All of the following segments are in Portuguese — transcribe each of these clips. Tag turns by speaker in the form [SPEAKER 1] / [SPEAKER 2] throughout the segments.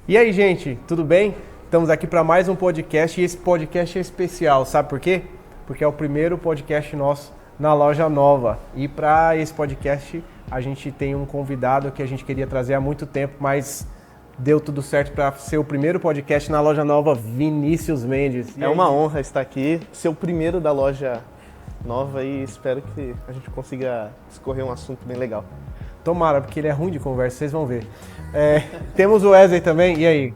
[SPEAKER 1] E aí, gente, tudo bem? Estamos aqui para mais um podcast e esse podcast é especial, sabe por quê? Porque é o primeiro podcast nosso na Loja Nova. E para esse podcast a gente tem um convidado que a gente queria trazer há muito tempo, mas deu tudo certo para ser o primeiro podcast na Loja Nova, Vinícius Mendes.
[SPEAKER 2] É uma honra estar aqui, ser o primeiro da Loja Nova e espero que a gente consiga escorrer um assunto bem legal.
[SPEAKER 1] Tomara, porque ele é ruim de conversa, vocês vão ver. Temos o Wesley também, e aí?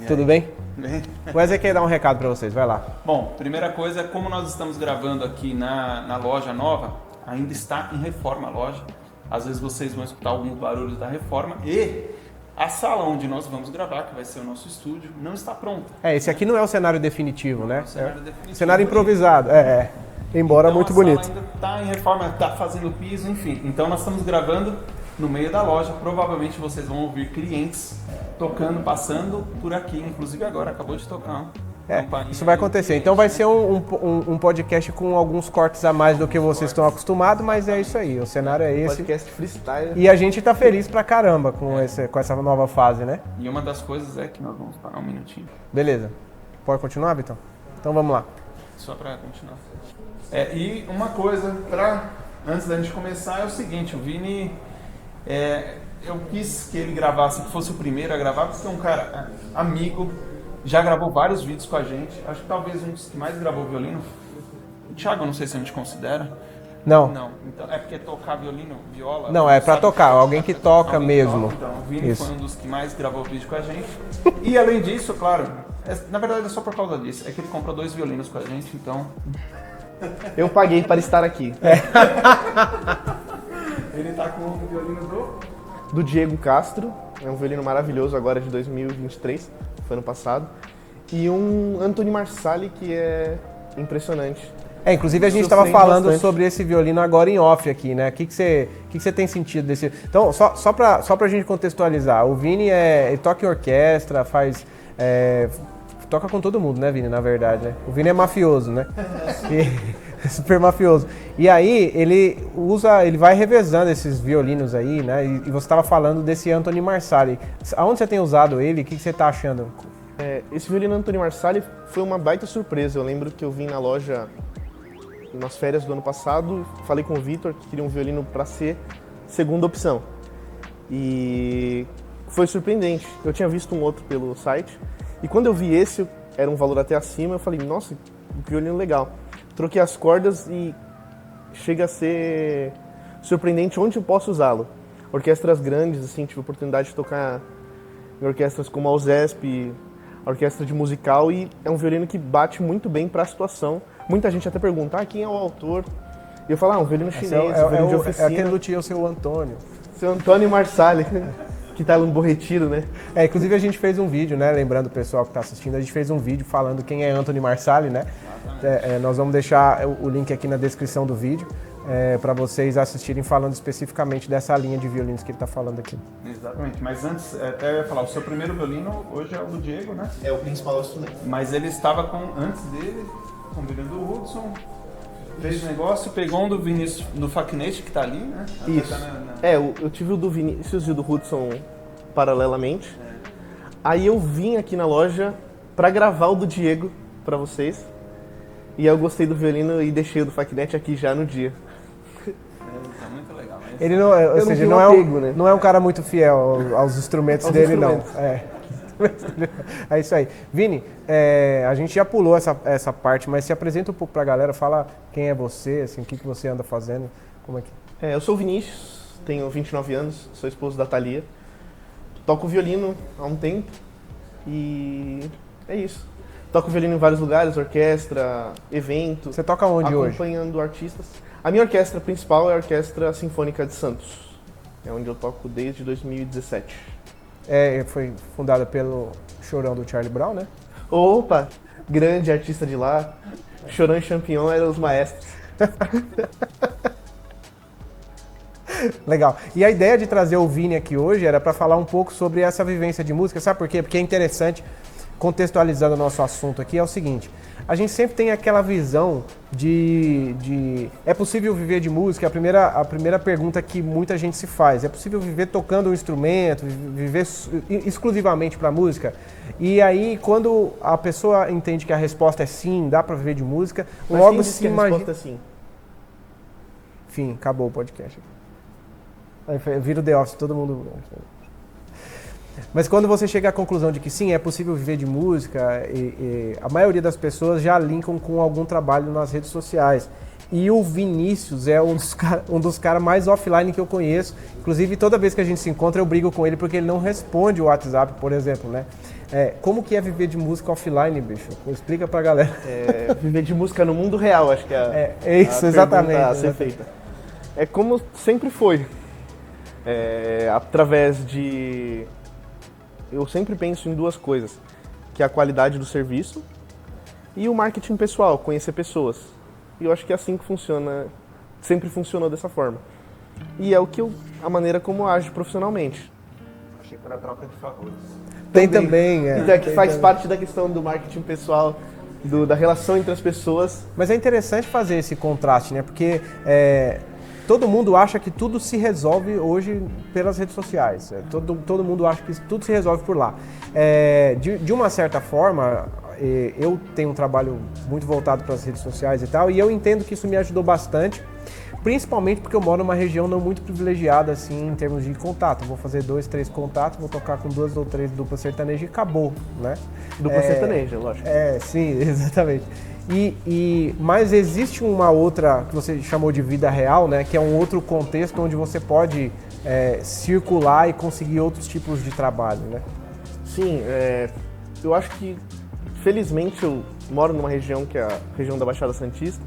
[SPEAKER 1] Tudo bem?
[SPEAKER 3] Bem.
[SPEAKER 1] O Wesley quer dar um recado para vocês, vai lá.
[SPEAKER 3] Bom, primeira coisa, como nós estamos gravando aqui na loja nova, ainda está em reforma a loja. Às vezes vocês vão escutar alguns barulhos da reforma e a sala onde nós vamos gravar, que vai ser o nosso estúdio, não está pronta.
[SPEAKER 1] Esse aqui não é o cenário definitivo, né?
[SPEAKER 3] É o cenário definitivo.
[SPEAKER 1] Cenário improvisado, Embora
[SPEAKER 3] Então,
[SPEAKER 1] muito
[SPEAKER 3] a sala
[SPEAKER 1] bonito.
[SPEAKER 3] ainda está em reforma, está fazendo piso, enfim. Então nós estamos gravando no meio da loja. Provavelmente vocês vão ouvir clientes tocando, passando por aqui. Inclusive agora acabou de tocar.
[SPEAKER 1] Isso vai acontecer. Então vai ser um podcast com alguns cortes a mais do que vocês estão acostumados, mas é isso aí. O cenário é esse.
[SPEAKER 2] Podcast freestyle.
[SPEAKER 1] E a gente tá feliz pra caramba com essa nova fase, né?
[SPEAKER 3] E uma das coisas é que nós vamos parar um minutinho.
[SPEAKER 1] Beleza. Pode continuar, Vitão? Então vamos lá.
[SPEAKER 3] Só para continuar. E uma coisa, antes da gente começar, é o seguinte, o Vini, eu quis que ele gravasse, que fosse o primeiro a gravar, porque é um cara amigo, já gravou vários vídeos com a gente, acho que talvez um dos que mais gravou violino, o Thiago, não sei se a gente considera.
[SPEAKER 1] Não.
[SPEAKER 3] Não, então, é porque tocar violino, viola...
[SPEAKER 1] Não, é pra
[SPEAKER 3] sabe?
[SPEAKER 1] tocar, alguém que toca
[SPEAKER 3] Alguém
[SPEAKER 1] mesmo.
[SPEAKER 3] toca, então, o Vini
[SPEAKER 1] Isso.
[SPEAKER 3] foi um dos que mais gravou vídeo com a gente. E além disso, claro, na verdade é só por causa disso, é que ele comprou 2 violinos com a gente, então...
[SPEAKER 2] Eu paguei para estar aqui.
[SPEAKER 3] Ele tá com o violino
[SPEAKER 2] Do Diego Castro, é um violino maravilhoso agora de 2023, foi ano passado. E um Anthony Marsali que é impressionante.
[SPEAKER 1] Inclusive a gente estava
[SPEAKER 2] Surpreende
[SPEAKER 1] falando
[SPEAKER 2] bastante.
[SPEAKER 1] sobre esse violino agora em off aqui, né? O que você tem sentido desse... Então, só pra gente contextualizar, o Vini ele toca em orquestra, toca com todo mundo, né, Vini, na verdade, né? O Vini é mafioso, né? Super mafioso. E aí, ele vai revezando esses violinos aí, né? E você estava falando desse Anthony Marsali. Aonde você tem usado ele? O que você tá achando?
[SPEAKER 2] Esse violino Anthony Marsali foi uma baita surpresa. Eu lembro que eu vim na loja nas férias do ano passado, falei com o Vitor que queria um violino para ser segunda opção. E foi surpreendente. Eu tinha visto um outro pelo site e quando eu vi esse, era um valor até acima, eu falei, nossa, que violino legal. Troquei as cordas e chega a ser surpreendente onde eu posso usá-lo. Orquestras grandes, assim, tive a oportunidade de tocar em orquestras como a USESP, a orquestra de musical, e é um violino que bate muito bem para a situação. Muita gente até pergunta, quem é o autor? E eu falo, um violino chinês, um violino de oficina.
[SPEAKER 1] É aquele do tio, o seu Antônio.
[SPEAKER 2] Seu Antônio Marsali, que tá no Bom Retiro, né?
[SPEAKER 1] Inclusive a gente fez um vídeo, né? Lembrando o pessoal que está assistindo, a gente fez um vídeo falando quem é Anthony Marsali, né? Nós vamos deixar o link aqui na descrição do vídeo para vocês assistirem falando especificamente dessa linha de violinos que ele está falando aqui.
[SPEAKER 3] Exatamente, mas antes, até eu ia falar, o seu primeiro violino hoje é o do Diego, né?
[SPEAKER 2] É o principal instrumento.
[SPEAKER 3] Mas ele estava antes dele, com o violino do Hudson, fez o negócio, pegou um do Vinícius no Faquinete, que tá ali, né? Até
[SPEAKER 2] Isso.
[SPEAKER 3] tá
[SPEAKER 2] Eu tive o do Vinícius e o do Hudson paralelamente. Aí eu vim aqui na loja para gravar o do Diego para vocês. E eu gostei do violino e deixei o do Faquinete aqui já no dia.
[SPEAKER 3] Tá muito legal. Mas...
[SPEAKER 1] Ele não, ou
[SPEAKER 2] não
[SPEAKER 1] seja,
[SPEAKER 2] tenho
[SPEAKER 1] não,
[SPEAKER 2] apego, né?
[SPEAKER 1] não é um cara muito fiel aos instrumentos
[SPEAKER 2] Aos
[SPEAKER 1] dele,
[SPEAKER 2] instrumentos.
[SPEAKER 1] não. É isso aí. Vini, a gente já pulou essa parte, mas se apresenta um pouco pra galera, fala quem é você, assim, o que você anda fazendo, como é que...
[SPEAKER 2] Eu sou o Vinícius, tenho 29 anos, sou esposo da Thalia. Toco violino há um tempo e é isso. Toco violino em vários lugares, orquestra, evento.
[SPEAKER 1] Você toca onde hoje?
[SPEAKER 2] Acompanhando artistas. A minha orquestra principal é a Orquestra Sinfônica de Santos. É onde eu toco desde 2017.
[SPEAKER 1] Foi fundada pelo Chorão do Charlie Brown, né?
[SPEAKER 2] Opa! Grande artista de lá. Chorão e Champignon eram os maestros.
[SPEAKER 1] Legal. E a ideia de trazer o Vini aqui hoje era para falar um pouco sobre essa vivência de música, sabe por quê? Porque é interessante. contextualizando o nosso assunto aqui, é o seguinte. A gente sempre tem aquela visão de é possível viver de música? A primeira pergunta que muita gente se faz. É possível viver tocando um instrumento, viver exclusivamente para música? E aí, quando a pessoa entende que a resposta é sim, dá para viver de música,
[SPEAKER 2] Mas
[SPEAKER 1] logo
[SPEAKER 2] quem disse
[SPEAKER 1] se
[SPEAKER 2] que a
[SPEAKER 1] imagina...
[SPEAKER 2] resposta é sim?
[SPEAKER 1] Enfim, acabou o podcast. Aí vira o The Office, todo mundo... Mas quando você chega à conclusão de que sim, é possível viver de música, a maioria das pessoas já linkam com algum trabalho nas redes sociais. E o Vinícius é um dos caras mais offline que eu conheço. Inclusive, toda vez que a gente se encontra, eu brigo com ele porque ele não responde o WhatsApp, por exemplo, né? Como que é viver de música offline, bicho? Explica pra galera.
[SPEAKER 2] Viver de música no mundo real, acho que
[SPEAKER 1] é isso, exatamente.
[SPEAKER 2] A ser feita. É como sempre foi. Através de... Eu sempre penso em duas coisas, que é a qualidade do serviço e o marketing pessoal, conhecer pessoas. E eu acho que é assim que funciona, sempre funcionou dessa forma. E é a maneira como eu ajo profissionalmente.
[SPEAKER 3] Achei que era troca de favores.
[SPEAKER 1] Tem também.
[SPEAKER 2] Então, que faz parte da questão do marketing pessoal, da relação entre as pessoas.
[SPEAKER 1] Mas é interessante fazer esse contraste, né? Porque todo mundo acha que tudo se resolve hoje pelas redes sociais. Todo mundo acha que tudo se resolve por lá. De uma certa forma, eu tenho um trabalho muito voltado para as redes sociais e tal, e eu entendo que isso me ajudou bastante, principalmente porque eu moro numa região não muito privilegiada assim em termos de contato. Vou fazer 2, 3 contatos, vou tocar com 2 ou 3 duplas sertanejas e acabou, né?
[SPEAKER 2] Dupla sertaneja, lógico.
[SPEAKER 1] Sim, exatamente. Mas existe uma outra, que você chamou de vida real, né? Que é um outro contexto onde você pode circular e conseguir outros tipos de trabalho, né?
[SPEAKER 2] Sim, eu acho que, felizmente, eu moro numa região que é a região da Baixada Santista,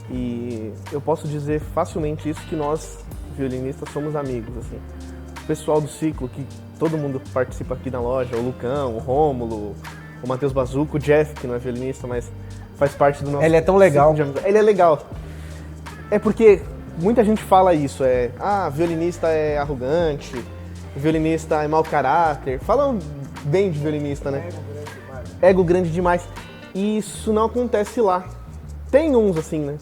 [SPEAKER 2] e eu posso dizer facilmente isso, que nós, violinistas, somos amigos, assim. O pessoal do ciclo, que todo mundo participa aqui na loja, o Lucão, o Rômulo, o Matheus Bazuco, o Jeff, que não é violinista, mas faz parte do nosso...
[SPEAKER 1] Ele é tão legal.
[SPEAKER 2] Ele é legal. É porque muita gente fala isso, violinista é arrogante, violinista é mau caráter. Falam bem de violinista, né? Ego grande demais. E isso não acontece lá. Tem uns assim, né?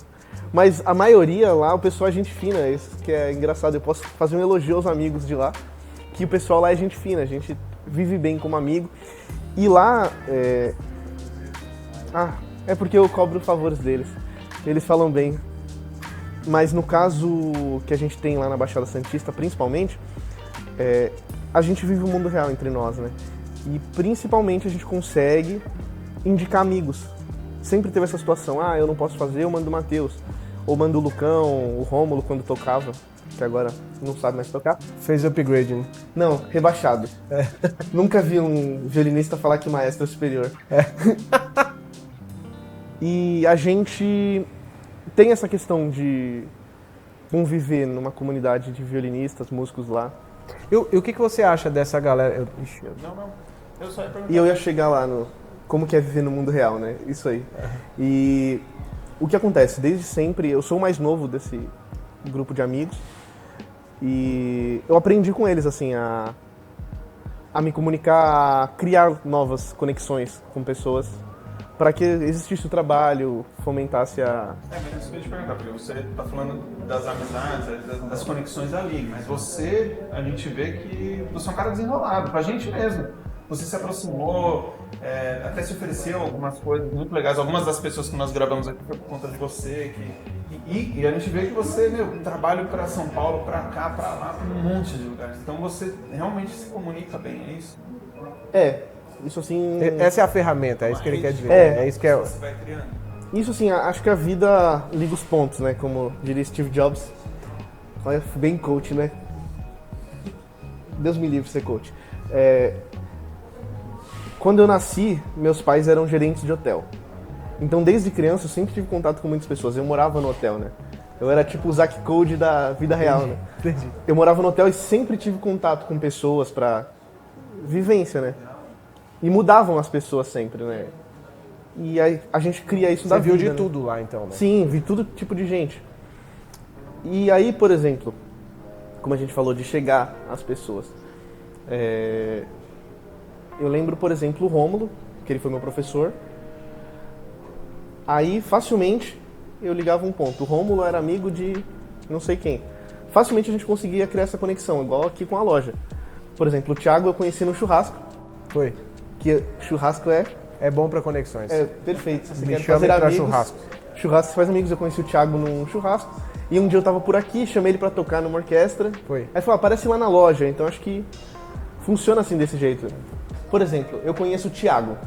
[SPEAKER 2] Mas a maioria lá, o pessoal é gente fina. Isso que é engraçado. Eu posso fazer um elogio aos amigos de lá, que o pessoal lá é gente fina. A gente vive bem como amigo. E lá... é porque eu cobro favores deles. Eles falam bem. Mas no caso que a gente tem lá na Baixada Santista, principalmente, a gente vive o mundo real entre nós, né? E principalmente a gente consegue indicar amigos. Sempre teve essa situação, eu não posso fazer, eu mando o Matheus. Ou mando o Lucão, o Rômulo quando tocava, que agora não sabe mais tocar.
[SPEAKER 1] Fez upgrade, né?
[SPEAKER 2] Não, rebaixado. Nunca vi um violinista falar que o maestro é superior. E a gente tem essa questão de conviver numa comunidade de violinistas, músicos lá.
[SPEAKER 1] E o que você acha dessa galera?
[SPEAKER 3] Não. Eu só ia perguntar.
[SPEAKER 2] E eu ia chegar lá no como que é viver no mundo real, né? Isso aí. E o que acontece? Desde sempre, eu sou o mais novo desse grupo de amigos. E eu aprendi com eles, assim, a me comunicar, a criar novas conexões com pessoas, para que existisse o trabalho, fomentasse a...
[SPEAKER 3] Mas isso que eu ia te perguntar, porque você está falando das amizades, das conexões ali, mas você, a gente vê que você é um cara desenrolado, pra gente mesmo. Você se aproximou, até se ofereceu algumas coisas muito legais, algumas das pessoas que nós gravamos aqui foi por conta de você, e a gente vê que você, trabalha para São Paulo, para cá, para lá, para um monte de lugares. Então você realmente se comunica bem, é isso?
[SPEAKER 2] Isso assim...
[SPEAKER 1] Essa é a ferramenta, é isso que ele quer dizer. É isso que é...
[SPEAKER 3] Você vai criando.
[SPEAKER 2] Isso assim, acho que a vida liga os pontos, né? Como diria Steve Jobs. Olha, bem coach, né? Deus me livre de ser coach. Quando eu nasci, meus pais eram gerentes de hotel. Então, desde criança, eu sempre tive contato com muitas pessoas. Eu morava no hotel, né? Eu era tipo o Zack Code da vida real, né?
[SPEAKER 1] Entendi.
[SPEAKER 2] Eu morava no hotel e sempre tive contato com pessoas pra vivência, né? E mudavam as pessoas sempre, né? E aí a gente cria isso da vida.
[SPEAKER 1] Você viu de
[SPEAKER 2] né?
[SPEAKER 1] tudo lá, então, né?
[SPEAKER 2] Sim, vi todo tipo de gente. E aí, por exemplo, como a gente falou, de chegar às pessoas. eu lembro, por exemplo, o Rômulo, que ele foi meu professor. Aí, facilmente, eu ligava um ponto. O Rômulo era amigo de não sei quem. Facilmente a gente conseguia criar essa conexão, igual aqui com a loja. Por exemplo, o Thiago eu conheci no churrasco.
[SPEAKER 1] Foi.
[SPEAKER 2] Que churrasco
[SPEAKER 1] É bom pra conexões.
[SPEAKER 2] é perfeito. Se você
[SPEAKER 1] Me
[SPEAKER 2] quer
[SPEAKER 1] chama
[SPEAKER 2] fazer
[SPEAKER 1] pra
[SPEAKER 2] amigos,
[SPEAKER 1] churrasco.
[SPEAKER 2] churrasco você faz amigos. Eu conheci o Thiago num churrasco. E um dia eu tava por aqui, chamei ele pra tocar numa orquestra.
[SPEAKER 1] Foi.
[SPEAKER 2] Aí ele falou, aparece lá na loja. Então acho que funciona assim, desse jeito. Por exemplo, eu conheço o Thiago.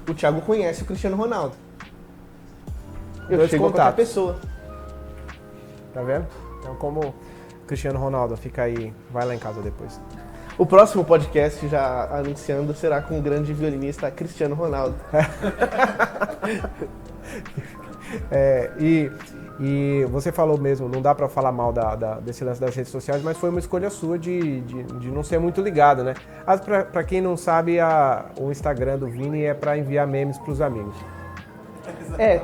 [SPEAKER 2] O Thiago conhece o Cristiano Ronaldo. Eu
[SPEAKER 1] Dois
[SPEAKER 2] chego a qualquer
[SPEAKER 1] contatos.
[SPEAKER 2] pessoa.
[SPEAKER 1] Tá vendo? Então, como Cristiano Ronaldo, fica aí, vai lá em casa depois.
[SPEAKER 2] O próximo podcast, já anunciando, será com o grande violinista Cristiano Ronaldo.
[SPEAKER 1] E você falou mesmo, não dá pra falar mal desse lance das redes sociais, mas foi uma escolha sua de não ser muito ligado, né? Pra quem não sabe, o Instagram do Vini é pra enviar memes pros amigos.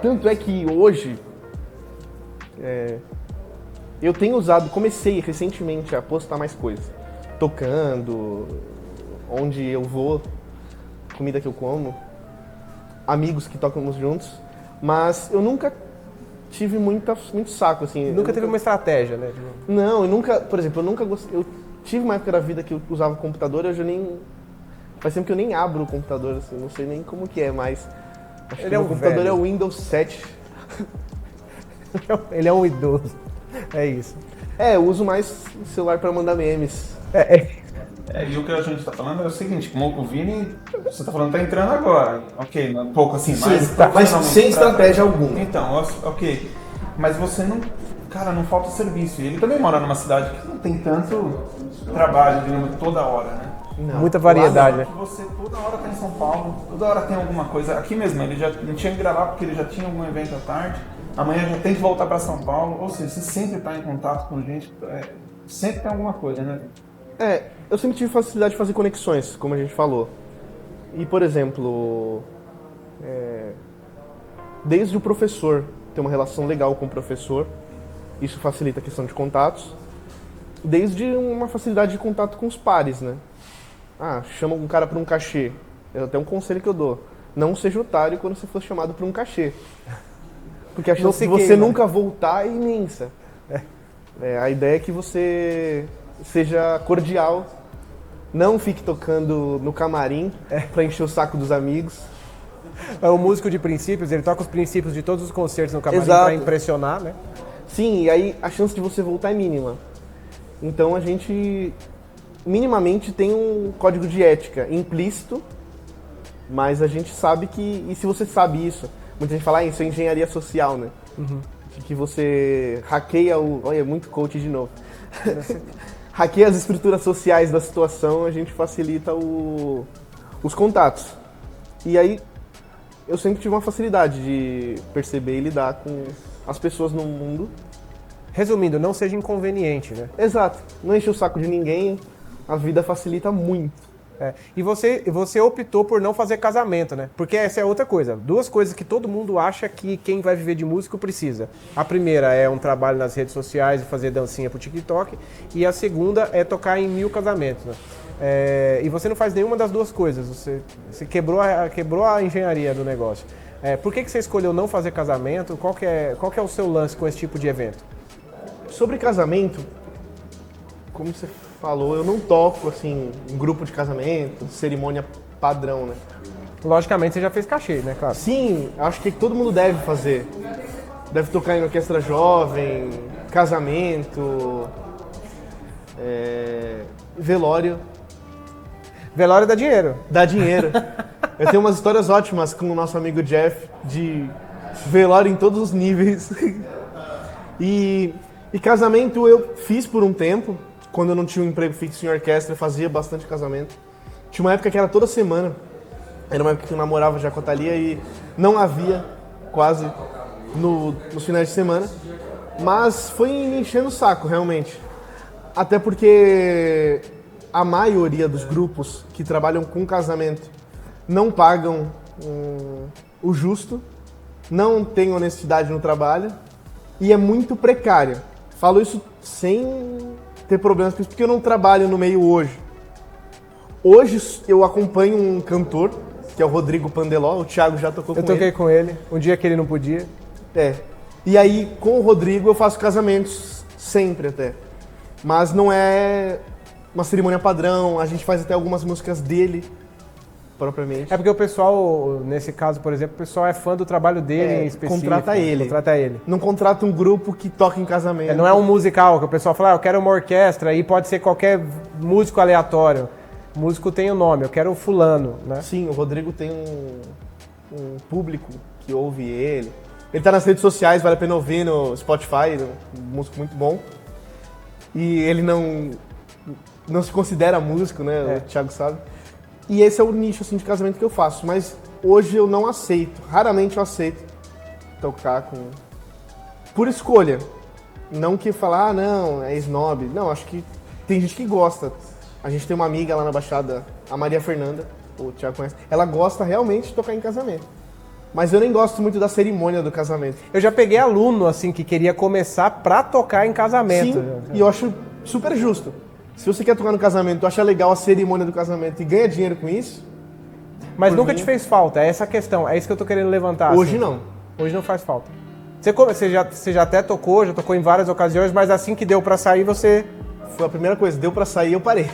[SPEAKER 2] Tanto é que hoje eu tenho comecei recentemente a postar mais coisas. Tocando, onde eu vou, comida que eu como, amigos que tocamos juntos, mas eu nunca tive muito saco, assim.
[SPEAKER 1] Nunca teve uma estratégia, né?
[SPEAKER 2] Não, eu nunca, por exemplo, eu nunca gostei. Eu tive uma época da vida que eu usava computador, hoje eu nem. Faz tempo que eu nem abro o computador, assim, não sei nem como que é, mas. Acho
[SPEAKER 1] Ele
[SPEAKER 2] que
[SPEAKER 1] é
[SPEAKER 2] o
[SPEAKER 1] um
[SPEAKER 2] computador
[SPEAKER 1] velho.
[SPEAKER 2] é o Windows 7.
[SPEAKER 1] Ele é um idoso. É isso.
[SPEAKER 2] Eu uso mais o celular para mandar memes.
[SPEAKER 3] E o que a gente tá falando é o seguinte, como o Vini, você tá falando que tá entrando agora, ok, um pouco assim, mais
[SPEAKER 2] mas sem estratégia alguma.
[SPEAKER 3] Então, ok, mas você não, cara, não falta serviço, e ele também mora numa cidade que não tem tanto trabalho, digamos, toda hora, né?
[SPEAKER 2] Não.
[SPEAKER 1] Muita variedade, né?
[SPEAKER 3] Você toda hora tá em São Paulo, toda hora tem alguma coisa, aqui mesmo, ele já não tinha que gravar porque ele já tinha algum evento à tarde, amanhã já tem que voltar para São Paulo, ou seja, você sempre tá em contato com gente, sempre tem alguma coisa, né?
[SPEAKER 2] Eu sempre tive facilidade de fazer conexões, como a gente falou. E, por exemplo, desde o professor ter uma relação legal com o professor, isso facilita a questão de contatos, desde uma facilidade de contato com os pares, né? Chama um cara para um cachê. Até um conselho que eu dou. Não seja otário quando você for chamado para um cachê. Porque a chance de você nunca voltar é imensa. A ideia é que você seja cordial, não fique tocando no camarim para encher o saco dos amigos.
[SPEAKER 1] O músico de princípios, ele toca os princípios de todos os concertos no camarim
[SPEAKER 2] Exato.
[SPEAKER 1] pra impressionar, né?
[SPEAKER 2] Sim, e aí a chance de você voltar é mínima. Então a gente minimamente tem um código de ética implícito, mas a gente sabe que, e se você sabe isso, muita gente fala, isso é engenharia social, né?
[SPEAKER 1] Uhum.
[SPEAKER 2] Que você hackeia olha, muito coach de novo. Hackeia as estruturas sociais da situação, a gente facilita os contatos. E aí, eu sempre tive uma facilidade de perceber e lidar com as pessoas no mundo.
[SPEAKER 1] Resumindo, não seja inconveniente, né?
[SPEAKER 2] Exato. Não enche o saco de ninguém, a vida facilita muito.
[SPEAKER 1] E você optou por não fazer casamento, né? Porque essa é outra coisa. Duas coisas que todo mundo acha que quem vai viver de músico precisa. A primeira é um trabalho nas redes sociais e fazer dancinha pro TikTok. E a segunda é tocar em 1000 casamentos, né? E você não faz nenhuma das duas coisas. Você quebrou a engenharia do negócio. Por que você escolheu não fazer casamento? Qual que é o seu lance com esse tipo de evento?
[SPEAKER 2] Sobre casamento, como você falou, eu não toco, assim, em grupo de casamento, cerimônia padrão, né?
[SPEAKER 1] Logicamente, você já fez cachê, né, claro?
[SPEAKER 2] Sim, acho que todo mundo deve fazer. Deve tocar em orquestra jovem, casamento, velório.
[SPEAKER 1] Velório dá dinheiro.
[SPEAKER 2] Dá dinheiro. Eu tenho umas histórias ótimas com o nosso amigo Jeff, de velório em todos os níveis. E casamento eu fiz por um tempo. Quando eu não tinha um emprego fixo em orquestra, eu fazia bastante casamento. Tinha uma época que era toda semana. Era uma época que eu namorava já com a Thalia e não havia quase nos finais de semana. Mas foi me enchendo o saco, realmente. Até porque a maioria dos grupos que trabalham com casamento não pagam o justo, não tem honestidade no trabalho e é muito precário. Falo isso sem ter problemas com isso, porque eu não trabalho no meio hoje. Hoje eu acompanho um cantor, que é o Rodrigo Pandeló, o Thiago já tocou com ele.
[SPEAKER 1] Eu toquei com ele, um dia que ele não podia.
[SPEAKER 2] E aí, com o Rodrigo, eu faço casamentos sempre até. Mas não é uma cerimônia padrão, a gente faz até algumas músicas dele, propriamente.
[SPEAKER 1] É porque o pessoal, nesse caso, por exemplo, o pessoal é fã do trabalho dele em específico.
[SPEAKER 2] Contrata ele.
[SPEAKER 1] Não
[SPEAKER 2] contrata um grupo que toca em casamento.
[SPEAKER 1] Não é um musical, que o pessoal fala, eu quero uma orquestra, e pode ser qualquer músico aleatório. O músico tem o nome, eu quero o fulano, né?
[SPEAKER 2] Sim, o Rodrigo tem um público que ouve ele. Ele tá nas redes sociais, vale a pena ouvir no Spotify, um músico muito bom. E ele não se considera músico, né? O Thiago sabe. E esse é o nicho assim, de casamento que eu faço. Mas hoje eu não aceito, raramente eu aceito tocar com... Por escolha. Não que falar, não, é snob. Não, acho que tem gente que gosta. A gente tem uma amiga lá na Baixada, a Maria Fernanda, o Thiago conhece. Ela gosta realmente de tocar em casamento. Mas eu nem gosto muito da cerimônia do casamento.
[SPEAKER 1] Eu já peguei aluno, assim, que queria começar pra tocar em casamento.
[SPEAKER 2] Sim, e eu acho super justo. Se você quer tocar no casamento, tu acha legal a cerimônia do casamento e ganha dinheiro com isso...
[SPEAKER 1] Mas nunca te fez falta, é essa a questão, é isso que eu tô querendo levantar.
[SPEAKER 2] Hoje
[SPEAKER 1] assim.
[SPEAKER 2] não.
[SPEAKER 1] Hoje não faz falta. Você já até tocou, já tocou em várias ocasiões, mas assim que deu pra sair, você...
[SPEAKER 2] Foi a primeira coisa, deu pra sair, eu parei.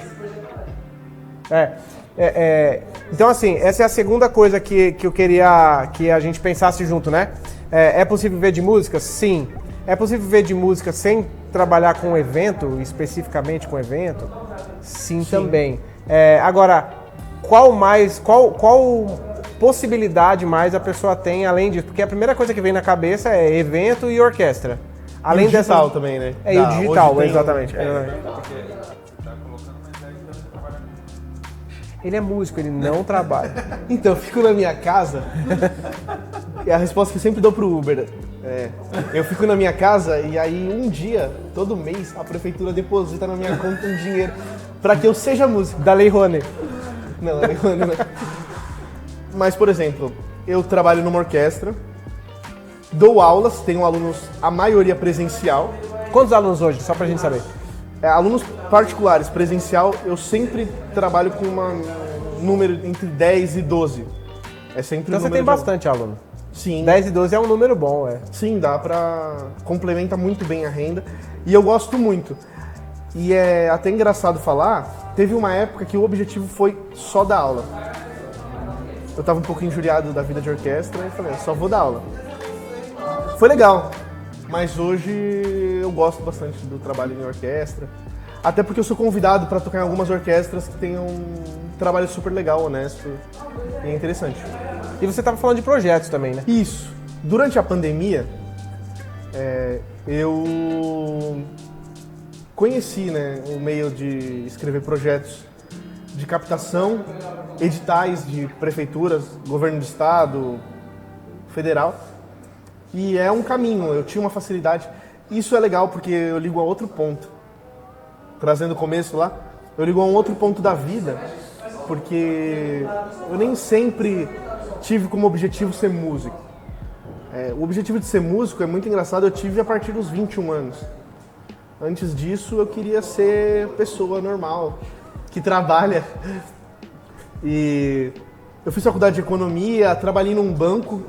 [SPEAKER 1] Então, assim, essa é a segunda coisa que eu queria que a gente pensasse junto, né? É possível viver de música? Sim. É possível viver de música sem trabalhar com evento, especificamente com evento? Sim. Também. Agora, qual possibilidade mais a pessoa tem além disso? Porque a primeira coisa que vem na cabeça é evento e orquestra. Além
[SPEAKER 2] e o digital também, né?
[SPEAKER 1] E o digital, exatamente. Ele é músico, ele não trabalha.
[SPEAKER 2] Então, eu fico na minha casa, e a resposta que eu sempre dou pro Uber eu fico na minha casa e aí um dia, todo mês, a prefeitura deposita na minha conta um dinheiro pra que eu seja músico.
[SPEAKER 1] Da Lei Rouanet.
[SPEAKER 2] Não, da Lei Rouanet não. Mas, por exemplo, eu trabalho numa orquestra, dou aulas, tenho alunos, a maioria presencial.
[SPEAKER 1] Quantos alunos hoje, só pra gente saber?
[SPEAKER 2] Alunos particulares, presencial, eu sempre trabalho com um número entre 10 e 12. É sempre
[SPEAKER 1] então você tem bastante aluno.
[SPEAKER 2] Sim.
[SPEAKER 1] 10 e 12 é um número bom,
[SPEAKER 2] Sim, dá pra... complementa muito bem a renda. E eu gosto muito. E é até engraçado falar, teve uma época que o objetivo foi só dar aula. Eu tava um pouco injuriado da vida de orquestra e falei, só vou dar aula. Foi legal. Mas hoje eu gosto bastante do trabalho em orquestra. Até porque eu sou convidado para tocar em algumas orquestras que tenham um trabalho super legal, honesto e interessante.
[SPEAKER 1] E você estava falando de projetos também, né?
[SPEAKER 2] Isso. Durante a pandemia, eu conheci o meio de escrever projetos de captação, editais de prefeituras, governo do estado, federal. E é um caminho, eu tinha uma facilidade. Isso é legal porque eu ligo a outro ponto. Trazendo o começo lá, eu ligo a um outro ponto da vida, porque eu nem sempre tive como objetivo ser músico. O objetivo de ser músico é muito engraçado, eu tive a partir dos 21 anos. Antes disso, eu queria ser pessoa normal, que trabalha. E eu fiz faculdade de economia, trabalhei num banco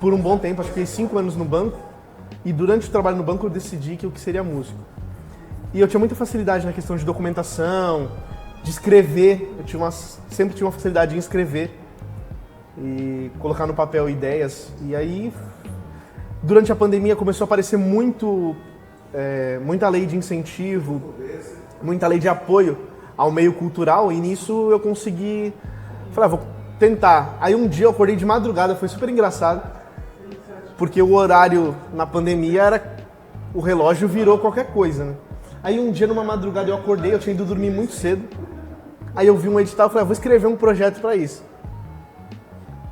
[SPEAKER 2] por um bom tempo, acho que fiquei 5 anos no banco, e durante o trabalho no banco eu decidi que eu seria músico. E eu tinha muita facilidade na questão de documentação, de escrever, sempre tinha uma facilidade em escrever e colocar no papel ideias. E aí, durante a pandemia começou a aparecer muita lei de incentivo, muita lei de apoio ao meio cultural, e nisso eu consegui, falei, vou tentar. Aí um dia eu acordei de madrugada, foi super engraçado, porque o horário na pandemia o relógio virou qualquer coisa, né? Aí um dia numa madrugada eu acordei, eu tinha ido dormir muito cedo, aí eu vi um edital e falei, vou escrever um projeto para isso.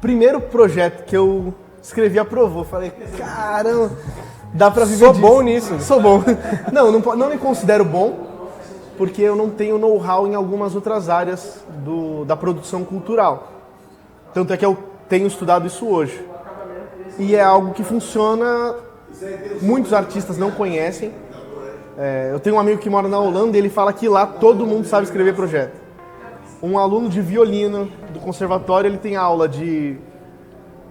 [SPEAKER 2] Primeiro projeto que eu escrevi aprovou, falei, caramba, dá pra viver
[SPEAKER 1] disso.
[SPEAKER 2] Sou
[SPEAKER 1] bom nisso.
[SPEAKER 2] Sou bom. Não me considero bom, porque eu não tenho know-how em algumas outras áreas da produção cultural. Tanto é que eu tenho estudado isso hoje. E é algo que funciona, muitos artistas não conhecem. Eu tenho um amigo que mora na Holanda e ele fala que lá todo mundo sabe escrever projeto. Um aluno de violino do conservatório, ele tem aula de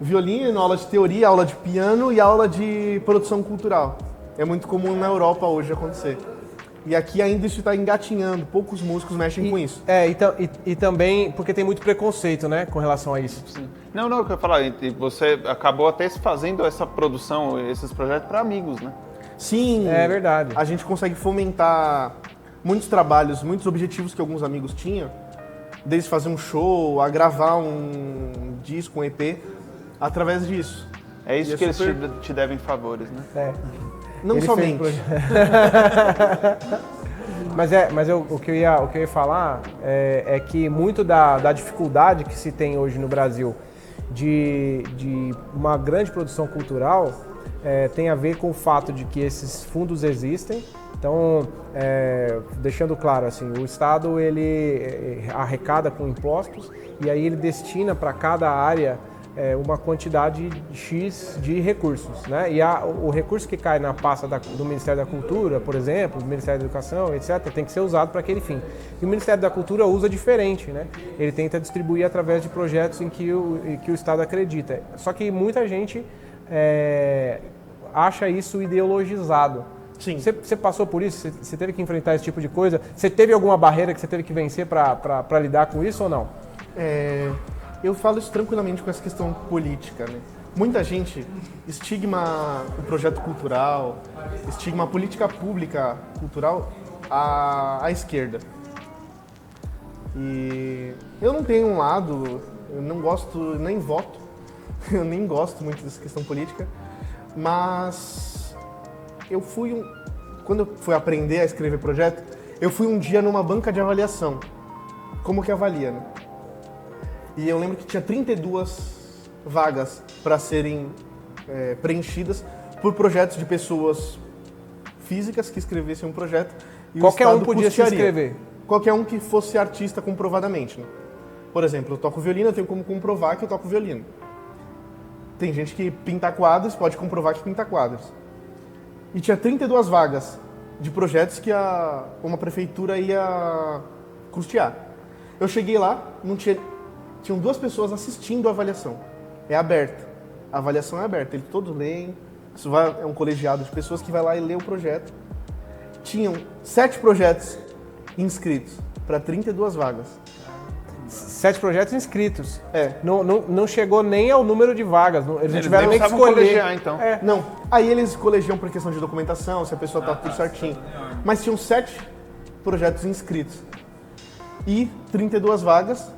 [SPEAKER 2] violino, aula de teoria, aula de piano e aula de produção cultural. É muito comum na Europa hoje acontecer. E aqui ainda isso está engatinhando, poucos músicos mexem com isso.
[SPEAKER 1] E também porque tem muito preconceito, né, com relação a isso.
[SPEAKER 3] Sim. Não, eu quero falar, você acabou até fazendo essa produção, esses projetos para amigos, né?
[SPEAKER 2] Sim,
[SPEAKER 1] é verdade.
[SPEAKER 2] A gente consegue fomentar muitos trabalhos, muitos objetivos que alguns amigos tinham, desde fazer um show, a gravar um disco, um EP, através disso.
[SPEAKER 3] É isso que eles te devem favores, né?
[SPEAKER 1] É.
[SPEAKER 2] Não
[SPEAKER 1] Ele
[SPEAKER 2] somente.
[SPEAKER 1] Mas o que eu ia falar é que muito da dificuldade que se tem hoje no Brasil de uma grande produção cultural tem a ver com o fato de que esses fundos existem. Então, deixando claro, assim, o Estado ele arrecada com impostos e aí ele destina para cada área uma quantidade X de recursos, né? E o recurso que cai na pasta do Ministério da Cultura, por exemplo, do Ministério da Educação, etc., tem que ser usado para aquele fim. E o Ministério da Cultura usa diferente, né? Ele tenta distribuir através de projetos em que o Estado acredita. Só que muita gente acha isso ideologizado.
[SPEAKER 2] Sim.
[SPEAKER 1] Você passou por isso? Você teve que enfrentar esse tipo de coisa? Você teve alguma barreira que você teve que vencer para lidar com isso ou não?
[SPEAKER 2] Eu falo isso tranquilamente com essa questão política, né? Muita gente estigma o projeto cultural, estigma a política pública cultural à esquerda. E eu não tenho um lado, eu não gosto, nem voto, eu nem gosto muito dessa questão política, mas quando eu fui aprender a escrever projeto, eu fui um dia numa banca de avaliação. Como que avalia, né? E eu lembro que tinha 32 vagas para serem preenchidas por projetos de pessoas físicas que escrevessem um projeto. E
[SPEAKER 1] qualquer um podia se inscrever?
[SPEAKER 2] Qualquer um que fosse artista comprovadamente, né? Por exemplo, eu toco violino, eu tenho como comprovar que eu toco violino. Tem gente que pinta quadros, pode comprovar que pinta quadros. E tinha 32 vagas de projetos que uma prefeitura ia custear. Eu cheguei lá, tinham 2 pessoas assistindo a avaliação. É aberta. A avaliação é aberta. Eles todos leem. É um colegiado de pessoas que vai lá e lê o projeto. Tinham 7 projetos inscritos para 32 vagas.
[SPEAKER 1] 7 projetos inscritos. Não chegou nem ao número de vagas. Eles não tiveram nem que escolher.
[SPEAKER 3] Colegiar, então.
[SPEAKER 2] Não. Aí eles colegiam por questão de documentação, se a pessoa tá tudo certinho. Mas tinham 7 projetos inscritos. E 32 vagas.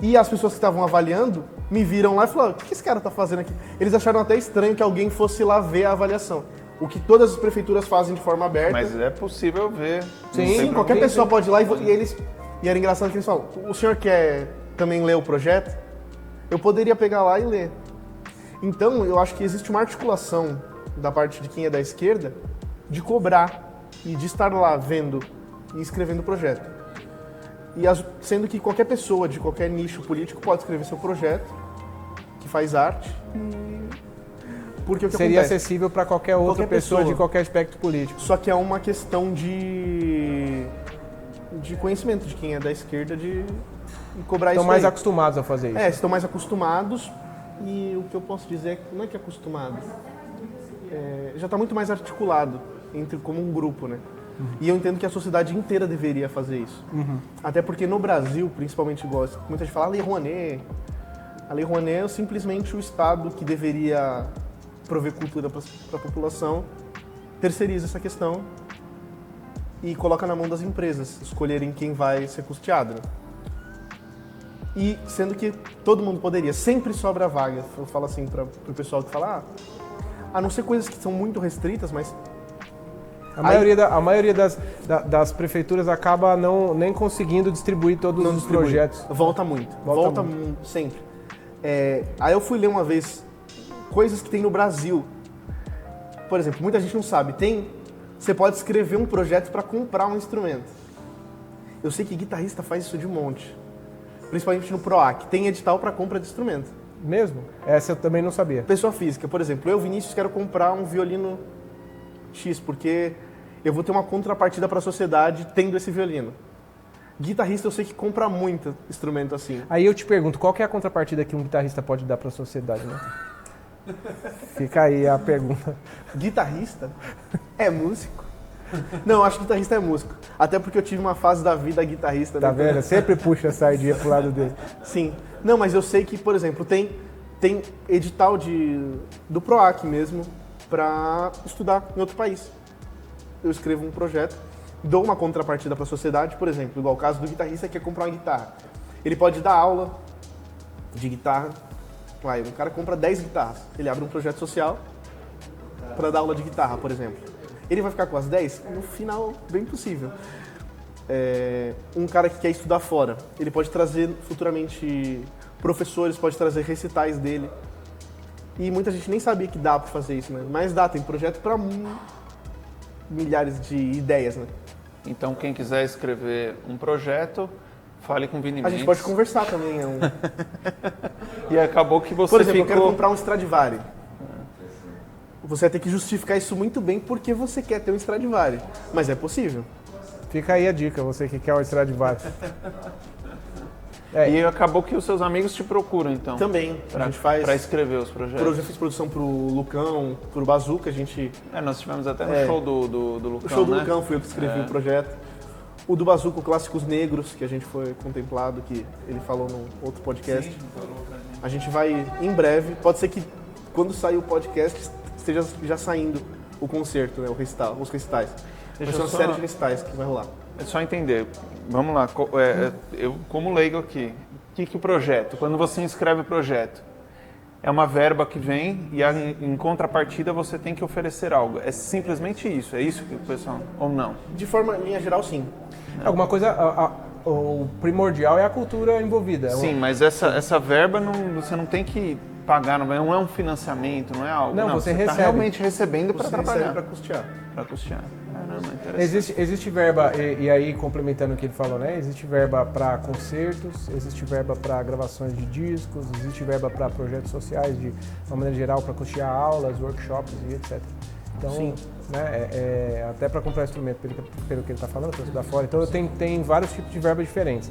[SPEAKER 2] E as pessoas que estavam avaliando me viram lá e falaram: o que esse cara tá fazendo aqui? Eles acharam até estranho que alguém fosse lá ver a avaliação. O que todas as prefeituras fazem de forma aberta.
[SPEAKER 3] Mas é possível ver.
[SPEAKER 2] Sim, qualquer pessoa pode ir lá e era engraçado que eles falam: o senhor quer também ler o projeto? Eu poderia pegar lá e ler. Então, eu acho que existe uma articulação da parte de quem é da esquerda de cobrar e de estar lá vendo e escrevendo o projeto. Sendo que qualquer pessoa de qualquer nicho político pode escrever seu projeto, que faz arte, porque o que
[SPEAKER 1] seria
[SPEAKER 2] acontece?
[SPEAKER 1] Acessível para qualquer outra pessoa de qualquer aspecto político.
[SPEAKER 2] Só que é uma questão de conhecimento de quem é da esquerda de cobrar isso.
[SPEAKER 1] Estão mais acostumados a fazer isso.
[SPEAKER 2] Estão mais acostumados e o que eu posso dizer é que não é que é acostumado, já está muito mais articulado como um grupo, né? E eu entendo que a sociedade inteira deveria fazer isso. Até porque no Brasil, principalmente, muita gente fala a Lei Rouanet. A Lei Rouanet é simplesmente o Estado que deveria prover cultura para a população, terceiriza essa questão e coloca na mão das empresas escolherem quem vai ser custeado. Né? E sendo que todo mundo poderia, sempre sobra vaga. Eu falo assim para o pessoal que fala, a não ser coisas que são muito restritas, mas...
[SPEAKER 1] A maioria das prefeituras acaba nem conseguindo distribuir todos os projetos.
[SPEAKER 2] Volta muito. Volta muito, sempre. Aí eu fui ler uma vez coisas que tem no Brasil. Por exemplo, muita gente não sabe. Você pode escrever um projeto para comprar um instrumento. Eu sei que guitarrista faz isso de um monte. Principalmente no PROAC. Tem edital para compra de instrumento.
[SPEAKER 1] Mesmo? Essa eu também não sabia.
[SPEAKER 2] Pessoa física. Por exemplo, eu, Vinícius, quero comprar um violino X, porque eu vou ter uma contrapartida para a sociedade tendo esse violino. Guitarrista eu sei que compra muito instrumento assim.
[SPEAKER 1] Aí eu te pergunto, qual que é a contrapartida que um guitarrista pode dar para a sociedade, né? Fica aí a pergunta.
[SPEAKER 2] Guitarrista é músico? Não, eu acho que guitarrista é músico. Até porque eu tive uma fase da vida guitarrista.
[SPEAKER 1] Tá
[SPEAKER 2] né?
[SPEAKER 1] vendo? Sempre puxa a sardinha pro lado dele.
[SPEAKER 2] Sim. Não, mas eu sei que, por exemplo, tem edital do PROAC mesmo para estudar em outro país. Eu escrevo um projeto, dou uma contrapartida para a sociedade, por exemplo, igual o caso do guitarrista que quer comprar uma guitarra. Ele pode dar aula de guitarra. Vai, um cara compra 10 guitarras, ele abre um projeto social para dar aula de guitarra, por exemplo. Ele vai ficar com as 10? No final, bem possível. Um cara que quer estudar fora, ele pode trazer futuramente professores, pode trazer recitais dele. E muita gente nem sabia que dá para fazer isso, né? Mas dá, tem projeto para milhares de ideias, né?
[SPEAKER 3] Então, quem quiser escrever um projeto, fale com o Vini
[SPEAKER 2] A
[SPEAKER 3] Mendes.
[SPEAKER 2] gente pode conversar também.
[SPEAKER 3] E acabou que você
[SPEAKER 2] Por exemplo, eu
[SPEAKER 3] ficou...
[SPEAKER 2] quero comprar um Stradivari. Você vai ter que justificar isso muito bem porque você quer ter um Stradivari. Mas é possível.
[SPEAKER 1] Fica aí a dica, você que quer um Stradivarius.
[SPEAKER 3] E acabou que os seus amigos te procuram, então.
[SPEAKER 2] Também. A gente faz...
[SPEAKER 3] Para escrever os projetos.
[SPEAKER 2] Eu já fiz produção pro Lucão, pro Bazuca, a gente...
[SPEAKER 3] Nós tivemos até no show do Lucão,
[SPEAKER 2] O show do
[SPEAKER 3] né?
[SPEAKER 2] Lucão fui eu que escrevi o projeto. O do Bazuca, o Clássicos Negros, que a gente foi contemplado, que ele falou num outro podcast.
[SPEAKER 3] Sim, falou pra gente.
[SPEAKER 2] A gente vai em breve, pode ser que quando sair o podcast esteja já saindo o concerto, né, os recitais. Vai ser uma série de recitais que vai rolar.
[SPEAKER 3] É só entender. Vamos lá. Eu, como leigo aqui, o que o projeto? Quando você inscreve o projeto, é uma verba que vem e em contrapartida você tem que oferecer algo. É simplesmente isso? É isso que o pessoal... Ou não?
[SPEAKER 2] De forma, linha geral, sim.
[SPEAKER 1] Alguma coisa... O primordial é a cultura envolvida.
[SPEAKER 3] Sim, mas essa verba você não tem que pagar, não é um financiamento, não é algo.
[SPEAKER 1] Não, você
[SPEAKER 3] tá
[SPEAKER 1] recebe.
[SPEAKER 3] realmente recebendo para
[SPEAKER 2] Você
[SPEAKER 3] trabalhar.
[SPEAKER 2] recebe para custear.
[SPEAKER 3] Para custear. Caramba, interessante.
[SPEAKER 1] Existe verba, e aí complementando o que ele falou, né? Existe verba para concertos, existe verba para gravações de discos, existe verba para projetos sociais, de uma maneira geral, para custear aulas, workshops e etc. Então,
[SPEAKER 2] Sim.
[SPEAKER 1] Né, até para comprar instrumento, pelo que ele está falando, para estudar fora. Então, tem vários tipos de verba diferentes.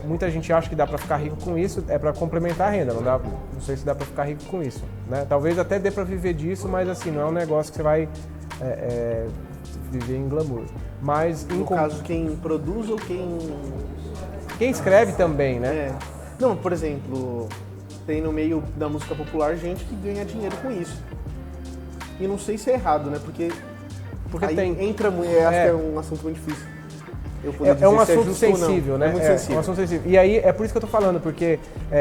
[SPEAKER 1] Muita gente acha que dá para ficar rico com isso, é para complementar a renda, não sei se dá para ficar rico com isso. Né? Talvez até dê para viver disso, mas assim, não é um negócio que você vai viver em glamour. Mas,
[SPEAKER 2] No caso, quem produz ou
[SPEAKER 1] quem escreve também, né?
[SPEAKER 2] Não, por exemplo, tem no meio da música popular gente que ganha dinheiro com isso. E não sei se é errado, né? Porque aí entra, acho que é um assunto muito difícil.
[SPEAKER 1] É um assunto sensível, né?
[SPEAKER 2] É muito sensível.
[SPEAKER 1] Um assunto sensível. E aí é por isso que eu tô falando, porque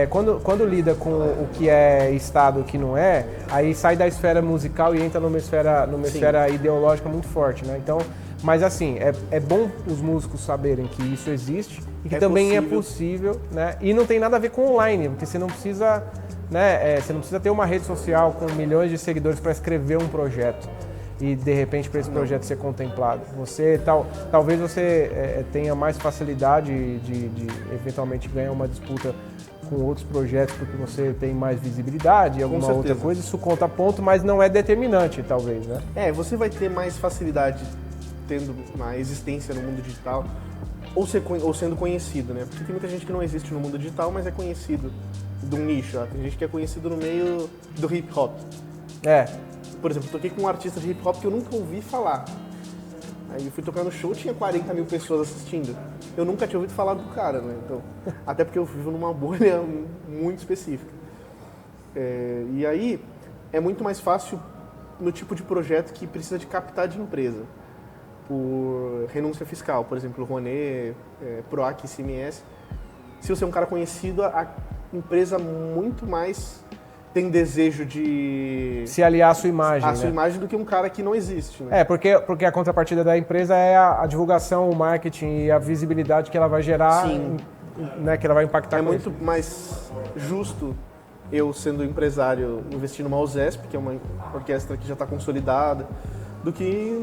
[SPEAKER 1] quando lida com o que é Estado e o que não é, aí sai da esfera musical e entra numa esfera ideológica muito forte, né? Então, mas assim, é bom os músicos saberem que isso existe e que também é possível, né? E não tem nada a ver com online, porque você não precisa... Né? Você não precisa ter uma rede social com milhões de seguidores para escrever um projeto e de repente para esse projeto ser contemplado. Talvez você tenha mais facilidade de eventualmente ganhar uma disputa com outros projetos porque você tem mais visibilidade e alguma outra coisa. Isso conta ponto, mas não é determinante, talvez, né?
[SPEAKER 2] Você vai ter mais facilidade tendo uma existência no mundo digital ou sendo conhecido, né? Porque tem muita gente que não existe no mundo digital, mas é conhecido de um nicho. Tem gente que é conhecido no meio do hip hop. Por exemplo, eu toquei com um artista de hip hop que eu nunca ouvi falar. Aí eu fui tocar no show, tinha 40 mil pessoas assistindo. Eu nunca tinha ouvido falar do cara, né? Então, até porque eu vivo numa bolha muito específica. E aí, é muito mais fácil no tipo de projeto que precisa de capital de empresa. Por renúncia fiscal, por exemplo, Rouanet, PROAC, ICMS. Se você é um cara conhecido, a empresa muito mais tem desejo de...
[SPEAKER 1] se aliar à sua imagem,
[SPEAKER 2] sua imagem do que um cara que não existe, né?
[SPEAKER 1] Porque a contrapartida da empresa é a divulgação, o marketing e a visibilidade que ela vai gerar, né, que ela vai impactar
[SPEAKER 2] com
[SPEAKER 1] muito
[SPEAKER 2] isso. Mais justo eu, sendo empresário, investir numa USESP, que é uma orquestra que já está consolidada, do que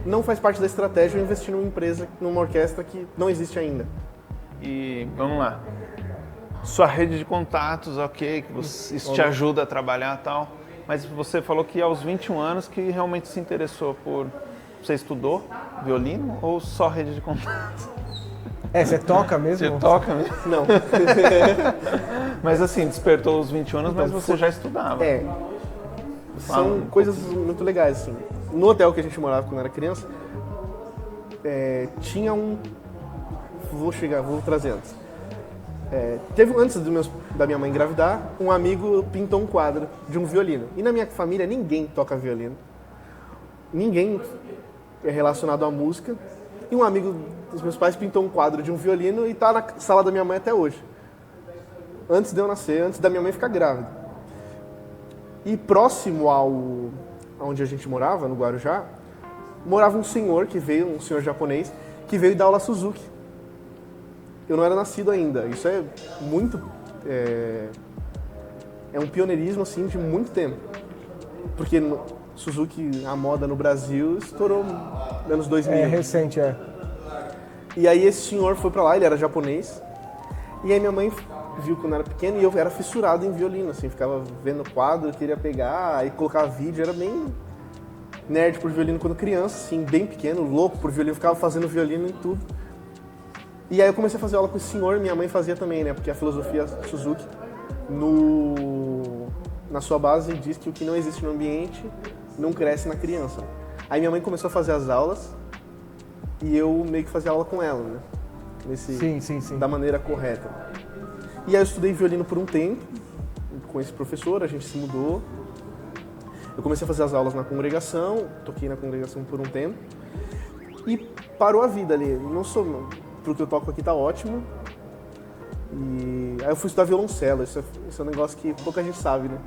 [SPEAKER 2] não faz parte da estratégia eu investir numa empresa, numa orquestra que não existe ainda.
[SPEAKER 3] E vamos lá. Sua rede de contatos, ok, isso te ajuda a trabalhar e tal, mas você falou que aos 21 anos que realmente se interessou Você estudou violino ou só rede de contato?
[SPEAKER 1] Você toca mesmo?
[SPEAKER 3] Você toca mesmo?
[SPEAKER 2] Não.
[SPEAKER 3] Mas assim, despertou os 20 anos, mas você já estudava.
[SPEAKER 2] São coisas muito legais, assim. No hotel que a gente morava quando era criança, tinha um... Vou trazer antes. Teve, antes da minha mãe engravidar, um amigo pintou um quadro de um violino. E na minha família ninguém toca violino. Ninguém é relacionado à música. E um amigo dos meus pais pintou um quadro de um violino e está na sala da minha mãe até hoje. Antes de eu nascer, antes da minha mãe ficar grávida. E próximo onde a gente morava, no Guarujá, morava um senhor um senhor japonês, que veio dar aula Suzuki. Eu não era nascido ainda. Isso é muito... É um pioneirismo, assim, de muito tempo. Porque Suzuki, a moda no Brasil, estourou nos anos 2000.
[SPEAKER 1] É recente,
[SPEAKER 2] E aí esse senhor foi pra lá, ele era japonês. E aí minha mãe viu quando eu era pequeno e eu era fissurado em violino, assim. Ficava vendo quadro, queria pegar, aí colocava vídeo. Era bem nerd por violino quando criança, assim, bem pequeno, louco por violino. Ficava fazendo violino em tudo. E aí eu comecei a fazer aula com esse senhor, minha mãe fazia também, né? Porque a filosofia Suzuki, na sua base, diz que o que não existe no ambiente não cresce na criança. Aí minha mãe começou a fazer as aulas e eu meio que fazia aula com ela, né?
[SPEAKER 1] Sim.
[SPEAKER 2] Da maneira correta. E aí eu estudei violino por um tempo com esse professor, a gente se mudou. Eu comecei a fazer as aulas na congregação, toquei na congregação por um tempo e parou a vida ali. Não sou... Porque eu toco aqui tá ótimo. E aí eu fui estudar violoncelo, isso é um negócio que pouca gente sabe, né?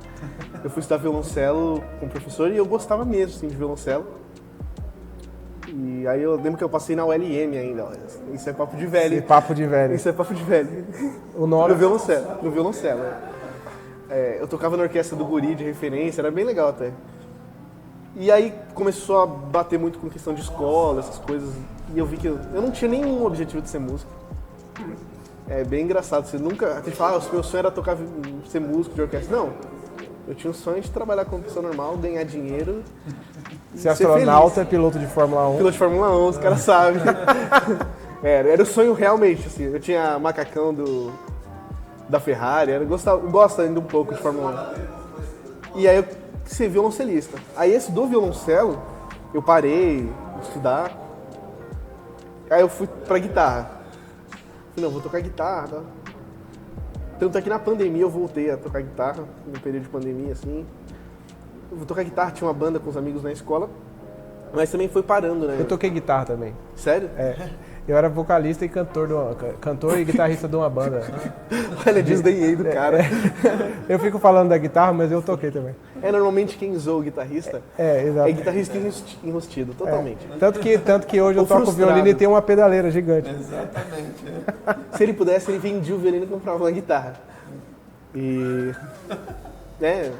[SPEAKER 2] Eu fui estudar violoncelo com o professor e eu gostava mesmo, assim, de violoncelo. E aí eu lembro que eu passei na ULM ainda, olha. Isso é papo de velho.
[SPEAKER 1] Isso é papo de velho.
[SPEAKER 2] Isso é papo de velho.
[SPEAKER 1] O nome...
[SPEAKER 2] No violoncelo. Eu tocava na orquestra do Guri de referência, era bem legal até. E aí começou a bater muito com questão de escola, essas coisas. E eu vi que eu não tinha nenhum objetivo de ser músico. É bem engraçado. Você nunca... A gente fala, o meu sonho era ser músico de orquestra. Não. Eu tinha um sonho de trabalhar como pessoa normal, ganhar dinheiro.
[SPEAKER 1] Ser astronauta, piloto de Fórmula 1.
[SPEAKER 2] Piloto de Fórmula 1, os caras sabem. Era o sonho realmente, assim. Eu tinha macacão da Ferrari, eu gosto ainda um pouco de Fórmula 1. E aí eu ser violoncelista. Aí esse do violoncelo, eu parei de estudar. Aí eu fui pra guitarra. Falei, não, vou tocar guitarra. Tá? Tanto é que na pandemia eu voltei a tocar guitarra, no período de pandemia, assim. Eu vou tocar guitarra, tinha uma banda com os amigos na escola, mas também foi parando, né?
[SPEAKER 1] Eu toquei guitarra também.
[SPEAKER 2] Sério?
[SPEAKER 1] Eu era vocalista e cantor e guitarrista de uma banda.
[SPEAKER 2] Olha, desdenhei do cara.
[SPEAKER 1] Eu fico falando da guitarra, mas eu toquei também.
[SPEAKER 2] Normalmente quem zoa o guitarrista
[SPEAKER 1] exato.
[SPEAKER 2] é guitarrista enrustido, totalmente.
[SPEAKER 1] Tanto que hoje eu toco
[SPEAKER 2] frustrado.
[SPEAKER 1] violino e tenho uma pedaleira gigante.
[SPEAKER 3] Exatamente.
[SPEAKER 2] Se ele pudesse, ele vendia o violino e comprava uma guitarra.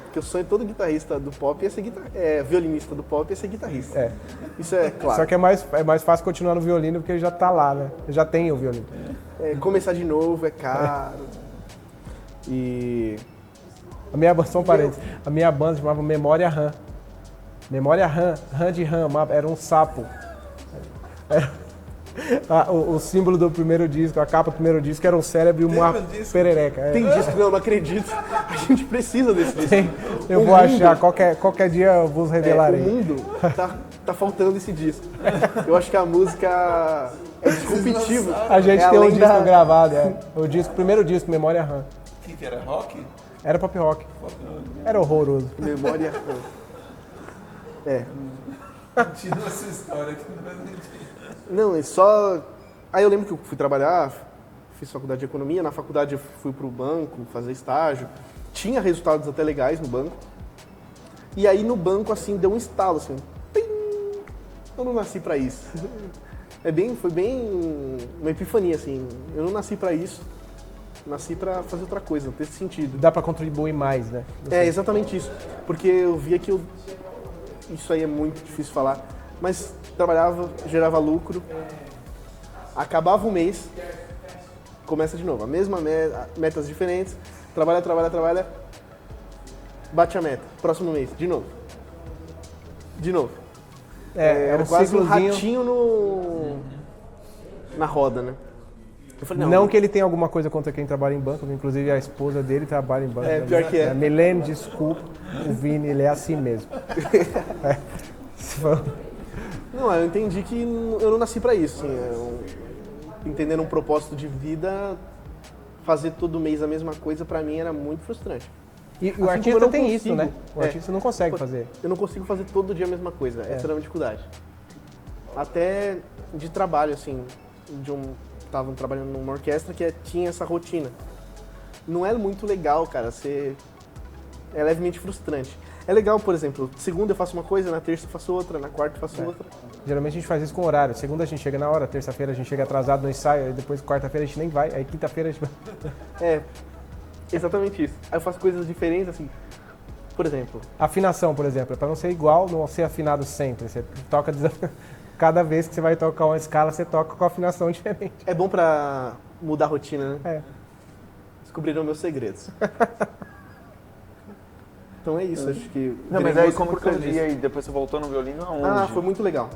[SPEAKER 2] Porque o sonho de todo guitarrista do pop é ser violinista do pop é ser guitarrista. Isso é claro.
[SPEAKER 1] Só que é mais fácil continuar no violino porque ele já tá lá, né? Já tem o violino.
[SPEAKER 2] Começar de novo é caro. E...
[SPEAKER 1] A minha banda, só um parênteses, a minha banda se chamava Memória RAM. Memória RAM, RAM de RAM, era um sapo. O símbolo do primeiro disco, a capa do primeiro disco era um cérebro e uma perereca.
[SPEAKER 2] Tem disco, não acredito. A gente precisa desse disco.
[SPEAKER 1] Eu vou achar, qualquer dia eu vos revelarei.
[SPEAKER 2] O mundo tá faltando esse disco. Eu acho que a música é disruptiva.
[SPEAKER 1] A gente tem um disco gravado, o primeiro disco, Memória RAM.
[SPEAKER 3] O que era? Rock?
[SPEAKER 1] Era pop rock. Era horroroso.
[SPEAKER 2] Memória RAM.
[SPEAKER 3] Continua essa história aqui no Brasil.
[SPEAKER 2] Não, é só... Aí eu lembro que eu fui trabalhar, fiz faculdade de economia, na faculdade eu fui pro banco fazer estágio, tinha resultados até legais no banco, e aí no banco, assim, deu um estalo, assim, tim! Eu não nasci pra isso. Foi bem uma epifania, assim, eu não nasci pra isso, nasci pra fazer outra coisa, não ter sentido.
[SPEAKER 1] Dá pra contribuir mais, né?
[SPEAKER 2] Exatamente isso, porque eu via que isso aí é muito difícil falar, mas trabalhava, gerava lucro, acabava o mês, começa de novo, a mesma metas diferentes, trabalha, bate a meta, próximo mês, de novo. Era quase um
[SPEAKER 1] ciclozinho.
[SPEAKER 2] ratinho na roda, né? Eu falei,
[SPEAKER 1] Não que ele tenha alguma coisa contra quem trabalha em banco, inclusive a esposa dele trabalha em banco.
[SPEAKER 2] É, pior que é.
[SPEAKER 1] Milene, desculpa, o Vini, ele é assim mesmo.
[SPEAKER 2] Não, eu entendi que eu não nasci pra isso, assim, entendendo um propósito de vida, fazer todo mês a mesma coisa pra mim era muito frustrante.
[SPEAKER 1] E
[SPEAKER 2] Assim
[SPEAKER 1] o
[SPEAKER 2] como
[SPEAKER 1] artista
[SPEAKER 2] eu não
[SPEAKER 1] tem
[SPEAKER 2] consigo-
[SPEAKER 1] isso, né? O
[SPEAKER 2] é.
[SPEAKER 1] artista não consegue fazer.
[SPEAKER 2] Eu não consigo fazer todo dia a mesma coisa, essa era uma dificuldade. Até de trabalho, assim, tava trabalhando numa orquestra que tinha essa rotina. Não é muito legal, cara, é levemente frustrante. É legal, por exemplo, segunda eu faço uma coisa, na terça eu faço outra, na quarta eu faço outra.
[SPEAKER 1] Geralmente a gente faz isso com horário. Segunda a gente chega na hora, terça-feira a gente chega atrasado no ensaio, aí depois quarta-feira a gente nem vai, aí quinta-feira a gente vai.
[SPEAKER 2] É, exatamente isso. Aí eu faço coisas diferentes, assim, por exemplo,
[SPEAKER 1] Afinação, por exemplo, é pra não ser igual, não ser afinado sempre. Você toca cada vez que você vai tocar uma escala, você toca com afinação diferente.
[SPEAKER 2] é bom pra mudar a rotina, né?
[SPEAKER 1] É.
[SPEAKER 2] Descobriram meus segredos. Então é isso, acho que...
[SPEAKER 4] Não, mas
[SPEAKER 2] virei
[SPEAKER 4] aí
[SPEAKER 2] músico
[SPEAKER 4] como
[SPEAKER 2] por
[SPEAKER 4] que você
[SPEAKER 2] causa disso.
[SPEAKER 4] e aí depois você voltou no violino aonde?
[SPEAKER 2] Ah, foi muito legal.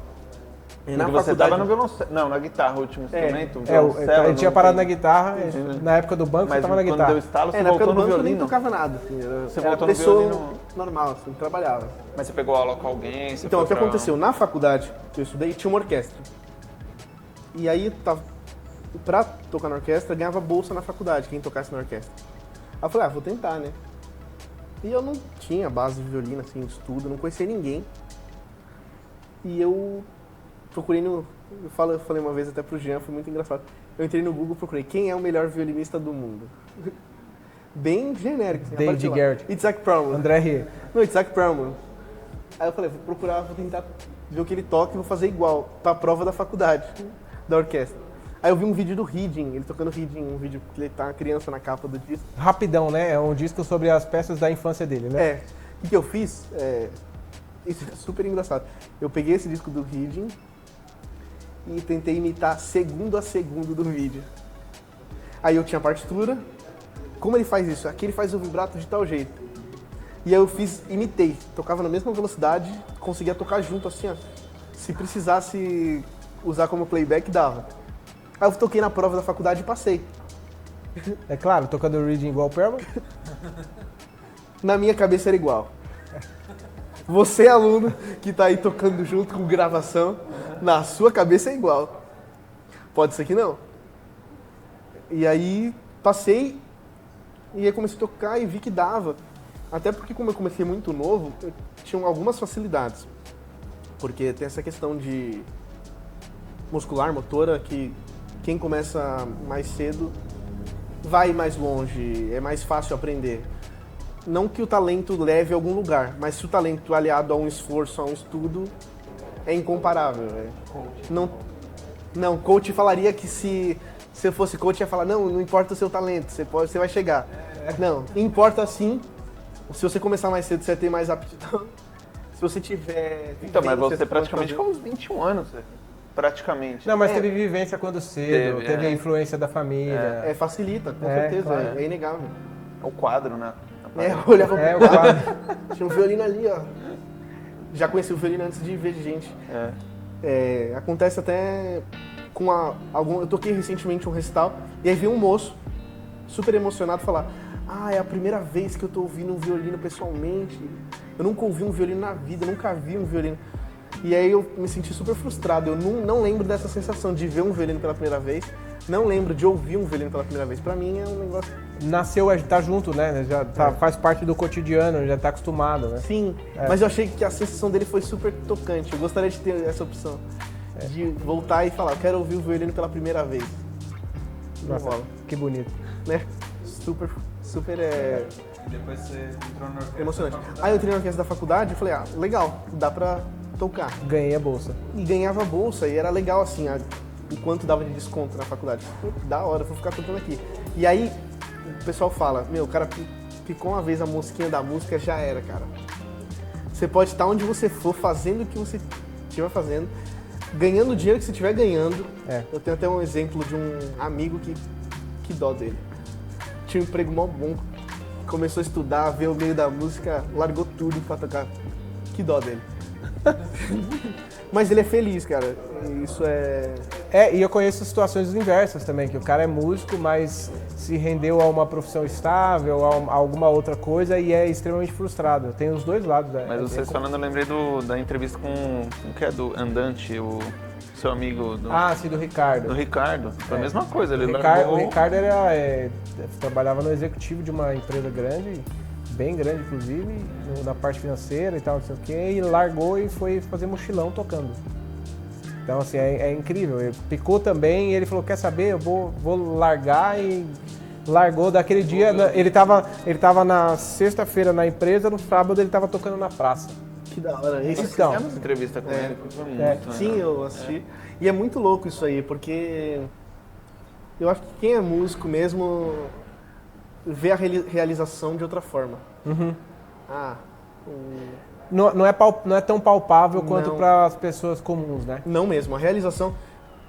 [SPEAKER 4] Porque você tava no violoncelo, não, na guitarra, o último instrumento,
[SPEAKER 1] Eu tinha parado na guitarra,
[SPEAKER 4] Entendi.
[SPEAKER 1] na época do banco
[SPEAKER 4] mas
[SPEAKER 1] eu tava na
[SPEAKER 4] quando
[SPEAKER 1] guitarra.
[SPEAKER 4] deu estalo, você
[SPEAKER 2] Na época
[SPEAKER 4] voltou
[SPEAKER 2] do
[SPEAKER 4] no
[SPEAKER 2] banco eu nem
[SPEAKER 4] violino.
[SPEAKER 2] tocava nada, assim,
[SPEAKER 4] Você
[SPEAKER 2] era
[SPEAKER 4] voltou no
[SPEAKER 2] pessoa
[SPEAKER 4] violino?
[SPEAKER 2] normal, assim, trabalhava.
[SPEAKER 4] Mas você pegou aula com alguém? Você
[SPEAKER 2] Então,
[SPEAKER 4] foi
[SPEAKER 2] o que
[SPEAKER 4] pra-
[SPEAKER 2] aconteceu? Na faculdade que eu estudei, tinha uma orquestra. E aí, pra tocar na orquestra, ganhava bolsa na faculdade, quem tocasse na orquestra. Aí eu falei, vou tentar, né? E eu não tinha base de violino, assim, de estudo, não conhecia ninguém. E eu procurei eu falei uma vez até pro Jean, foi muito engraçado. Eu entrei no Google e procurei quem é o melhor violinista do mundo. Bem genérico. Assim,
[SPEAKER 1] David
[SPEAKER 2] apareceu lá.
[SPEAKER 1] Garrett.
[SPEAKER 2] Isaac Perlman.
[SPEAKER 1] André Rie.
[SPEAKER 2] Não, Isaac Perlman. Aí eu falei, vou procurar, vou tentar ver o que ele toca e vou fazer igual, pra prova da faculdade, da orquestra. Aí eu vi um vídeo do Reading, ele tocando Reading, um vídeo que ele tá uma criança na capa do disco.
[SPEAKER 1] Rapidão, né? É um disco sobre as peças da infância dele, né?
[SPEAKER 2] É, o que eu fiz? Isso é super engraçado. Eu peguei esse disco do Reading e tentei imitar segundo a segundo do vídeo. Aí eu tinha a partitura. Como ele faz isso? Aqui ele faz o vibrato de tal jeito. E aí eu imitei. Tocava na mesma velocidade, conseguia tocar junto assim, ó. Se precisasse usar como playback, dava. Aí eu toquei na prova da faculdade e passei.
[SPEAKER 1] É claro, tocando o reading igual o Perlman.
[SPEAKER 2] Na minha cabeça era igual. Você, aluno, que tá aí tocando junto com gravação, na sua cabeça é igual. Pode ser que não. E aí passei, e aí comecei a tocar e vi que dava. Até porque como eu comecei muito novo, eu tinha algumas facilidades. Porque tem essa questão de muscular, motora, que quem começa mais cedo vai mais longe, é mais fácil aprender. Não que o talento leve a algum lugar, mas se o talento aliado a um esforço, a um estudo, é incomparável. Não, coach falaria que se eu fosse coach, ia falar, não importa o seu talento, você vai chegar. Não, importa sim, se você começar mais cedo, você vai ter mais aptidão. Se você tiver...
[SPEAKER 4] Então, mas
[SPEAKER 2] vivência,
[SPEAKER 4] você
[SPEAKER 2] pode
[SPEAKER 4] praticamente
[SPEAKER 2] fazer.
[SPEAKER 4] com uns 21 anos, praticamente.
[SPEAKER 1] Não, mas teve vivência quando cedo, teve a influência da família.
[SPEAKER 2] Facilita, com
[SPEAKER 1] É,
[SPEAKER 2] certeza,
[SPEAKER 1] claro.
[SPEAKER 2] é inegável.
[SPEAKER 4] O quadro, né?
[SPEAKER 2] Eu olhava
[SPEAKER 1] É, o
[SPEAKER 2] pro
[SPEAKER 1] quadro.
[SPEAKER 2] tinha um violino ali, ó. Já conheci o violino antes de ver gente. Acontece até com eu toquei recentemente um recital, e aí veio um moço, super emocionado, falar: é a primeira vez que eu tô ouvindo um violino pessoalmente. Eu nunca ouvi um violino na vida, eu nunca vi um violino. E aí eu me senti super frustrado. Eu não lembro dessa sensação de ver um violino pela primeira vez. Não lembro de ouvir um violino pela primeira vez. Pra mim é um negócio...
[SPEAKER 1] Nasceu, tá junto, né? Já faz parte do cotidiano, já tá acostumado, né?
[SPEAKER 2] Sim, mas eu achei que a sensação dele foi super tocante. Eu gostaria de ter essa opção. De voltar e falar, eu quero ouvir o violino pela primeira vez. Não
[SPEAKER 1] Nossa,
[SPEAKER 2] rola,
[SPEAKER 1] que bonito.
[SPEAKER 2] né? Super
[SPEAKER 3] Depois você entrou na orquestra.
[SPEAKER 2] emocionante. Aí eu entrei na orquestra da faculdade e falei, legal, dá pra tocar.
[SPEAKER 1] Ganhei a bolsa.
[SPEAKER 2] E ganhava bolsa, e era legal assim, o quanto dava de desconto na faculdade. Pô, da hora, vou ficar tocando aqui. E aí, o pessoal fala, o cara picou uma vez a mosquinha da música, já era, cara. Você pode estar onde você for, fazendo o que você estiver fazendo, ganhando o dinheiro que você estiver ganhando. Eu tenho até um exemplo de um amigo que dó dele. Tinha um emprego mó bom, começou a estudar, veio o meio da música, largou tudo pra tocar. Que dó dele. Mas ele é feliz, cara. Isso é...
[SPEAKER 1] E eu conheço situações inversas também, que o cara é músico, mas se rendeu a uma profissão estável, a alguma outra coisa e é extremamente frustrado. Tem os dois lados.
[SPEAKER 4] Mas vocês falando, eu lembrei da entrevista com que é do Andante, o seu amigo do...
[SPEAKER 1] sim, do Ricardo.
[SPEAKER 4] Do Ricardo. Foi a mesma coisa, ele
[SPEAKER 1] O Ricardo trabalhava no executivo de uma empresa grande, bem grande inclusive, na parte financeira e tal, não sei o quê, e largou e foi fazer mochilão tocando. Então, assim, é incrível. Ele picou também e ele falou, quer saber, eu vou largar, e largou daquele dia. Ele tava na sexta-feira na empresa, no sábado ele tava tocando na praça.
[SPEAKER 2] Que da hora.
[SPEAKER 4] Então, essa entrevista com ele foi muito...
[SPEAKER 2] Sim, eu assisti. E é muito louco isso aí, porque eu acho que quem é músico mesmo vê a realização de outra forma.
[SPEAKER 1] Uhum. Não é tão palpável quanto para as pessoas comuns, né?
[SPEAKER 2] Não mesmo. A realização...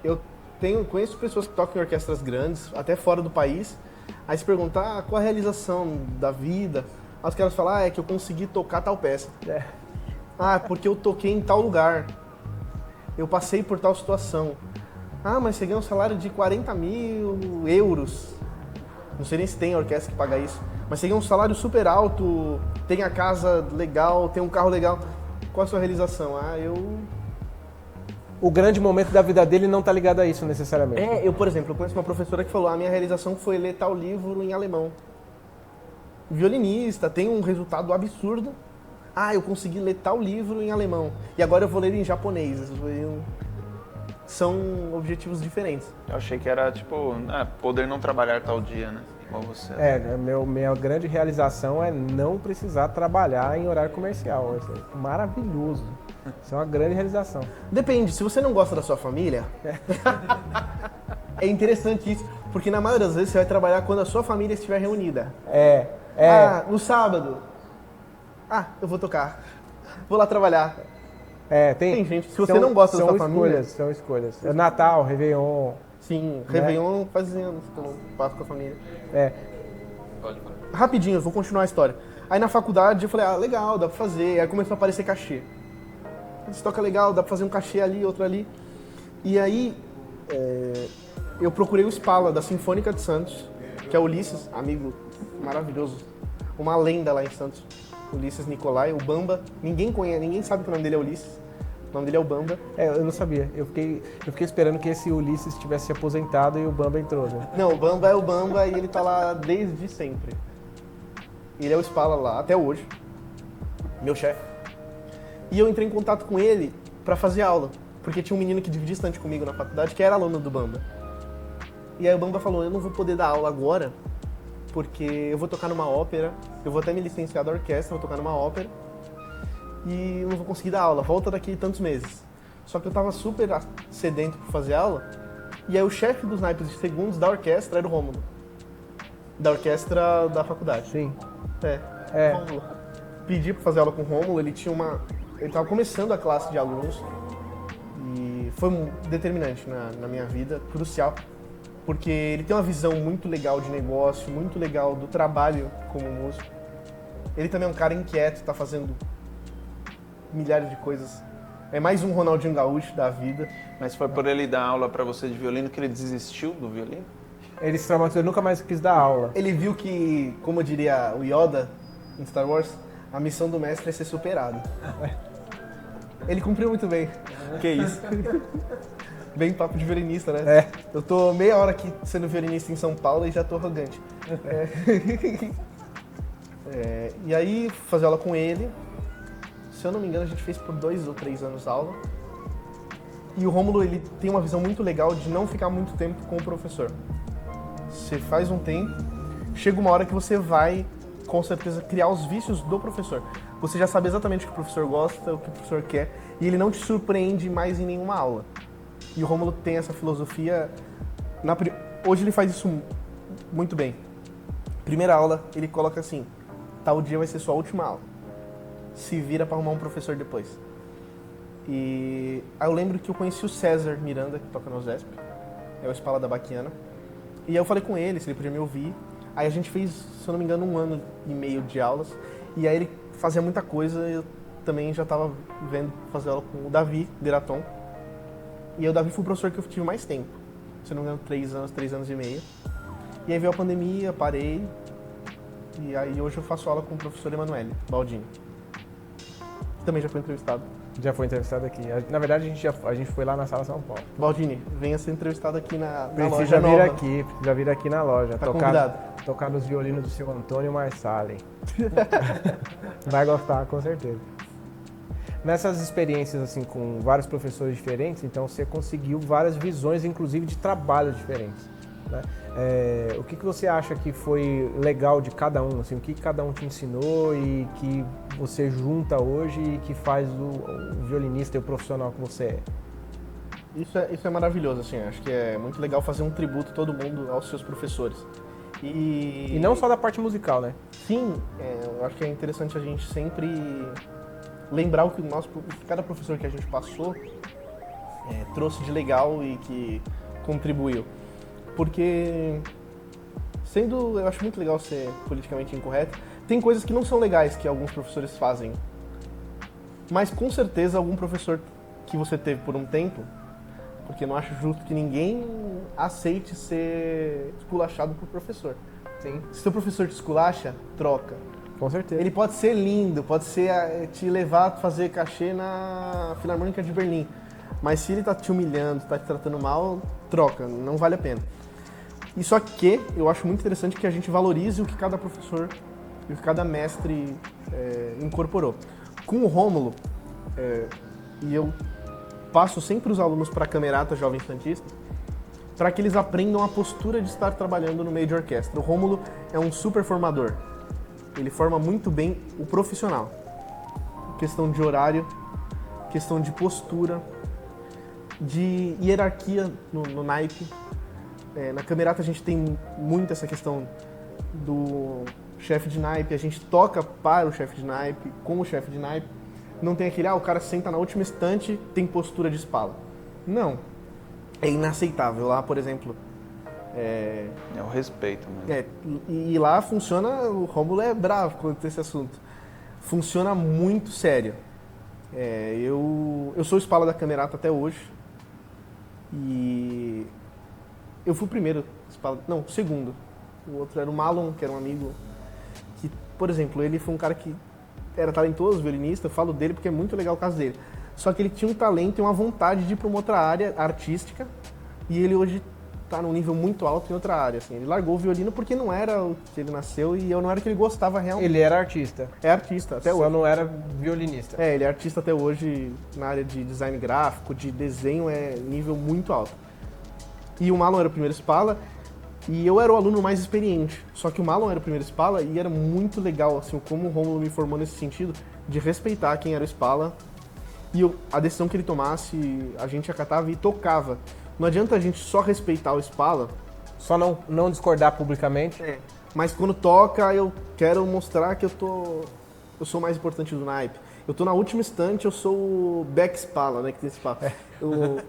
[SPEAKER 2] Eu conheço pessoas que tocam em orquestras grandes, até fora do país. Aí se perguntar qual a realização da vida, aí os caras falam, é que eu consegui tocar tal peça. Porque eu toquei em tal lugar. Eu passei por tal situação. Mas você ganha um salário de 40 mil euros. Não sei nem se tem orquestra que paga isso. Mas você ganha um salário super alto, tem a casa legal, tem um carro legal. Qual a sua realização?
[SPEAKER 1] O grande momento da vida dele não tá ligado a isso necessariamente.
[SPEAKER 2] Eu, por exemplo, conheço uma professora que falou, a minha realização foi ler tal livro em alemão. Violinista, tem um resultado absurdo. Eu consegui ler tal livro em alemão. E agora eu vou ler em japonês. São objetivos diferentes.
[SPEAKER 4] Eu achei que era, tipo, poder não trabalhar tal dia, né? Igual você.
[SPEAKER 1] Minha grande realização é não precisar trabalhar em horário comercial. Isso é maravilhoso. Isso é uma grande realização.
[SPEAKER 2] Depende, se você não gosta da sua família, é interessante isso. Porque na maioria das vezes você vai trabalhar quando a sua família estiver reunida. No sábado. Eu vou tocar. Vou lá trabalhar. Tem gente, se você não gosta da sua família...
[SPEAKER 1] São escolhas. É Natal, Réveillon...
[SPEAKER 2] Sim, Réveillon faz anos que eu não passo com a família.
[SPEAKER 3] Pode falar.
[SPEAKER 2] Rapidinho, eu vou continuar a história. Aí na faculdade eu falei, legal, dá pra fazer. Aí começou a aparecer cachê. Você toca legal, dá pra fazer um cachê ali, outro ali. E aí eu procurei o Spala, da Sinfônica de Santos, que é o Ulisses, amigo maravilhoso, uma lenda lá em Santos. Ulisses Nicolai, o Bamba. Ninguém conhece, ninguém sabe que o nome dele é Ulisses. O nome dele é o Bamba.
[SPEAKER 1] Eu não sabia. Eu fiquei esperando que esse Ulisses tivesse se aposentado e o Bamba entrou, né?
[SPEAKER 2] Não, o Bamba é o Bamba e ele tá lá desde sempre. Ele é o Spala lá, até hoje. Meu chefe. E eu entrei em contato com ele pra fazer aula. Porque tinha um menino que dividia estante comigo na faculdade, que era aluno do Bamba. E aí o Bamba falou, eu não vou poder dar aula agora, porque eu vou tocar numa ópera, eu vou até me licenciar da orquestra, vou tocar numa ópera, e eu não vou conseguir dar aula, volta daqui tantos meses. Só que eu tava super sedento pra fazer aula, e aí o chefe dos naipes de segundos da orquestra era o Rômulo, da orquestra da faculdade.
[SPEAKER 1] Sim.
[SPEAKER 2] Rômulo. Pedi pra fazer aula com o Rômulo, ele tava começando a classe de alunos, e foi determinante na minha vida, crucial. Porque ele tem uma visão muito legal de negócio, muito legal do trabalho como músico. Ele também é um cara inquieto, tá fazendo milhares de coisas. É mais um Ronaldinho Gaúcho da vida.
[SPEAKER 4] Mas foi por ele dar aula pra você de violino que ele desistiu do violino?
[SPEAKER 1] Ele se traumatizou, nunca mais quis dar aula.
[SPEAKER 2] Ele viu que, como diria o Yoda em Star Wars, a missão do mestre é ser superado. Ele cumpriu muito bem. Que isso. Bem papo de violinista, né? Eu tô meia hora aqui sendo violinista em São Paulo e já tô arrogante. E aí, fazer aula com ele. Se eu não me engano, a gente fez por 2 ou 3 anos aula. E o Rômulo, ele tem uma visão muito legal de não ficar muito tempo com o professor. Você faz um tempo, chega uma hora que você vai, com certeza, criar os vícios do professor. Você já sabe exatamente o que o professor gosta, o que o professor quer, e ele não te surpreende mais em nenhuma aula. E o Rômulo tem essa filosofia. Hoje ele faz isso muito bem. Primeira aula, ele coloca assim, tal dia vai ser sua última aula. Se vira pra arrumar um professor depois. E aí eu lembro que eu conheci o César Miranda, que toca no OSESP. É o Spala da Baquiana. E aí eu falei com ele, se ele podia me ouvir. Aí a gente fez, se eu não me engano, 1 ano e meio de aulas. E aí ele fazia muita coisa, também já estava vendo fazer aula com o Davi Deraton. E aí o Davi foi o professor que eu tive mais tempo. Se não me engano, 3 anos e meio. E aí veio a pandemia, parei. E aí hoje eu faço aula com o professor Emanuele Baldini. Que também já foi entrevistado.
[SPEAKER 1] Já foi entrevistado aqui. Na verdade, a gente foi lá na Sala São Paulo.
[SPEAKER 2] Baldini, venha ser entrevistado aqui na loja
[SPEAKER 1] Precisa vir
[SPEAKER 2] nova.
[SPEAKER 1] aqui, precisa vir aqui na loja.
[SPEAKER 2] Tá convidado.
[SPEAKER 1] Tocar nos violinos do seu Antônio Marsali. Vai gostar, com certeza. Nessas experiências assim com vários professores diferentes, então você conseguiu várias visões, inclusive de trabalhos diferentes, né? O que você acha que foi legal de cada um? Assim, o que cada um te ensinou e que você junta hoje e que faz o violinista e o profissional que você é?
[SPEAKER 2] Isso é maravilhoso, assim, acho que é muito legal fazer um tributo todo mundo aos seus professores.
[SPEAKER 1] E não só da parte musical, né?
[SPEAKER 2] Sim, eu acho que é interessante a gente sempre lembrar o que cada professor que a gente passou trouxe de legal e que contribuiu. Porque, eu acho muito legal ser politicamente incorreto, tem coisas que não são legais que alguns professores fazem. Mas com certeza algum professor que você teve por um tempo, porque eu não acho justo que ninguém aceite ser esculachado por professor.
[SPEAKER 1] Sim.
[SPEAKER 2] Se seu professor te esculacha, troca.
[SPEAKER 1] Com certeza.
[SPEAKER 2] Ele pode ser lindo, pode ser te levar a fazer cachê na Filarmônica de Berlim. Mas se ele tá te humilhando, tá te tratando mal, troca, não vale a pena. E só que eu acho muito interessante que a gente valorize o que cada professor e o que cada mestre incorporou. Com o Rômulo, e eu passo sempre os alunos para a Camerata Jovem Santista, para que eles aprendam a postura de estar trabalhando no meio de orquestra. O Rômulo é um super formador. Ele forma muito bem o profissional. Questão de horário, questão de postura, de hierarquia no naipe. Na Camerata a gente tem muito essa questão do chefe de naipe, a gente toca para o chefe de naipe, com o chefe de naipe. Não tem aquele, o cara senta na última estante, tem postura de espala. Não. É inaceitável. Lá, por exemplo...
[SPEAKER 4] É o respeito mesmo.
[SPEAKER 2] E lá funciona, o Rômulo é bravo quanto a esse assunto. Funciona muito sério. Eu sou espala da Camerata até hoje. E eu fui o primeiro espala, não, o segundo. O outro era o Malon, que era um amigo que, por exemplo, ele foi um cara que era talentoso, violinista, eu falo dele porque é muito legal o caso dele. Só que ele tinha um talento e uma vontade de ir para uma outra área artística e ele hoje está num nível muito alto em outra área. Assim. Ele largou o violino porque não era o que ele nasceu e eu não era o que ele gostava realmente.
[SPEAKER 1] Ele era artista.
[SPEAKER 2] É artista, até hoje.
[SPEAKER 1] Só não era violinista.
[SPEAKER 2] Ele é artista até hoje na área de design gráfico, de desenho, nível muito alto. E o Malon era o primeiro espala e eu era o aluno mais experiente. Só que o Malon era o primeiro espala e era muito legal, assim, como o Rômulo me formou nesse sentido de respeitar quem era o espala e a decisão que ele tomasse, a gente acatava e tocava. Não adianta a gente só respeitar o espala.
[SPEAKER 1] Só não discordar publicamente.
[SPEAKER 2] Mas quando toca, eu quero mostrar que eu sou mais importante do naipe. Eu tô na última estante, eu sou o back espala, né, que tem espala.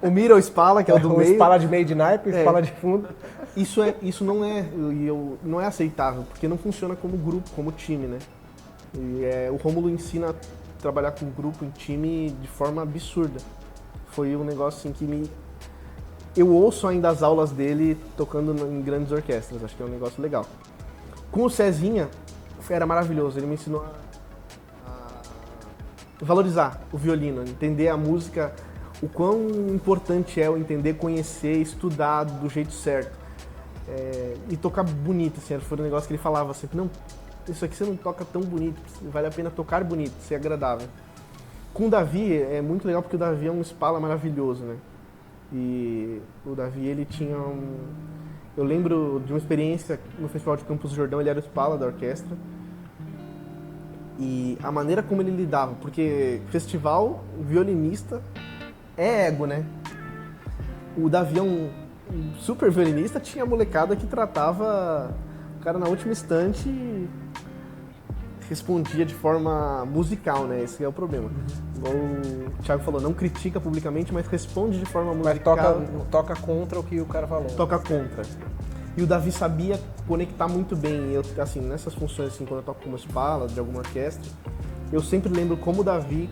[SPEAKER 2] O middle espala, que é o do meio.
[SPEAKER 1] Espala de meio de naipe, espala de fundo.
[SPEAKER 2] Isso não é aceitável, porque não funciona como grupo, como time, né? E o Rômulo ensina a trabalhar com grupo, em time, de forma absurda. Foi um negócio assim que eu ouço ainda as aulas dele tocando em grandes orquestras, acho que é um negócio legal. Com o Cezinha, era maravilhoso, ele me ensinou a valorizar o violino, entender a música, o quão importante é o entender, conhecer, estudar do jeito certo. E tocar bonito, assim, foi um negócio que ele falava sempre, não, isso aqui você não toca tão bonito, vale a pena tocar bonito, ser agradável. Com o Davi, é muito legal porque o Davi é um espala maravilhoso, né? E o Davi, ele tinha eu lembro de uma experiência no Festival de Campos do Jordão, ele era o espala da orquestra. E a maneira como ele lidava, porque festival, violinista, é ego, né? O Davi é um super violinista, tinha a molecada que tratava o cara na última instante e respondia de forma musical, né? Esse é o problema. Igual o Thiago falou, não critica publicamente, mas responde de forma musical.
[SPEAKER 1] Mas toca contra o que o cara falou.
[SPEAKER 2] Toca contra. E o Davi sabia conectar muito bem. Eu, assim, nessas funções, assim, quando eu toco como espala de alguma orquestra, eu sempre lembro como o Davi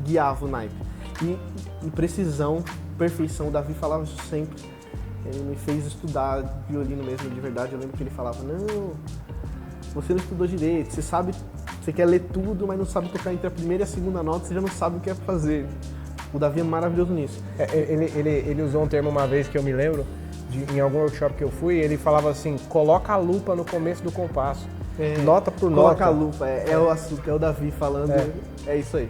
[SPEAKER 2] guiava o naipe. E precisão, perfeição, o Davi falava isso sempre. Ele me fez estudar violino mesmo, de verdade. Eu lembro que ele falava, não, você não estudou direito, você sabe, você quer ler tudo, mas não sabe tocar entre a primeira e a segunda nota, você já não sabe o que é fazer. O Davi é maravilhoso nisso.
[SPEAKER 1] Ele usou um termo uma vez que eu me lembro, em algum workshop que eu fui, ele falava assim, coloca a lupa no começo do compasso. Nota por nota.
[SPEAKER 2] Coloca a lupa, é o assunto, é o Davi falando, é isso aí.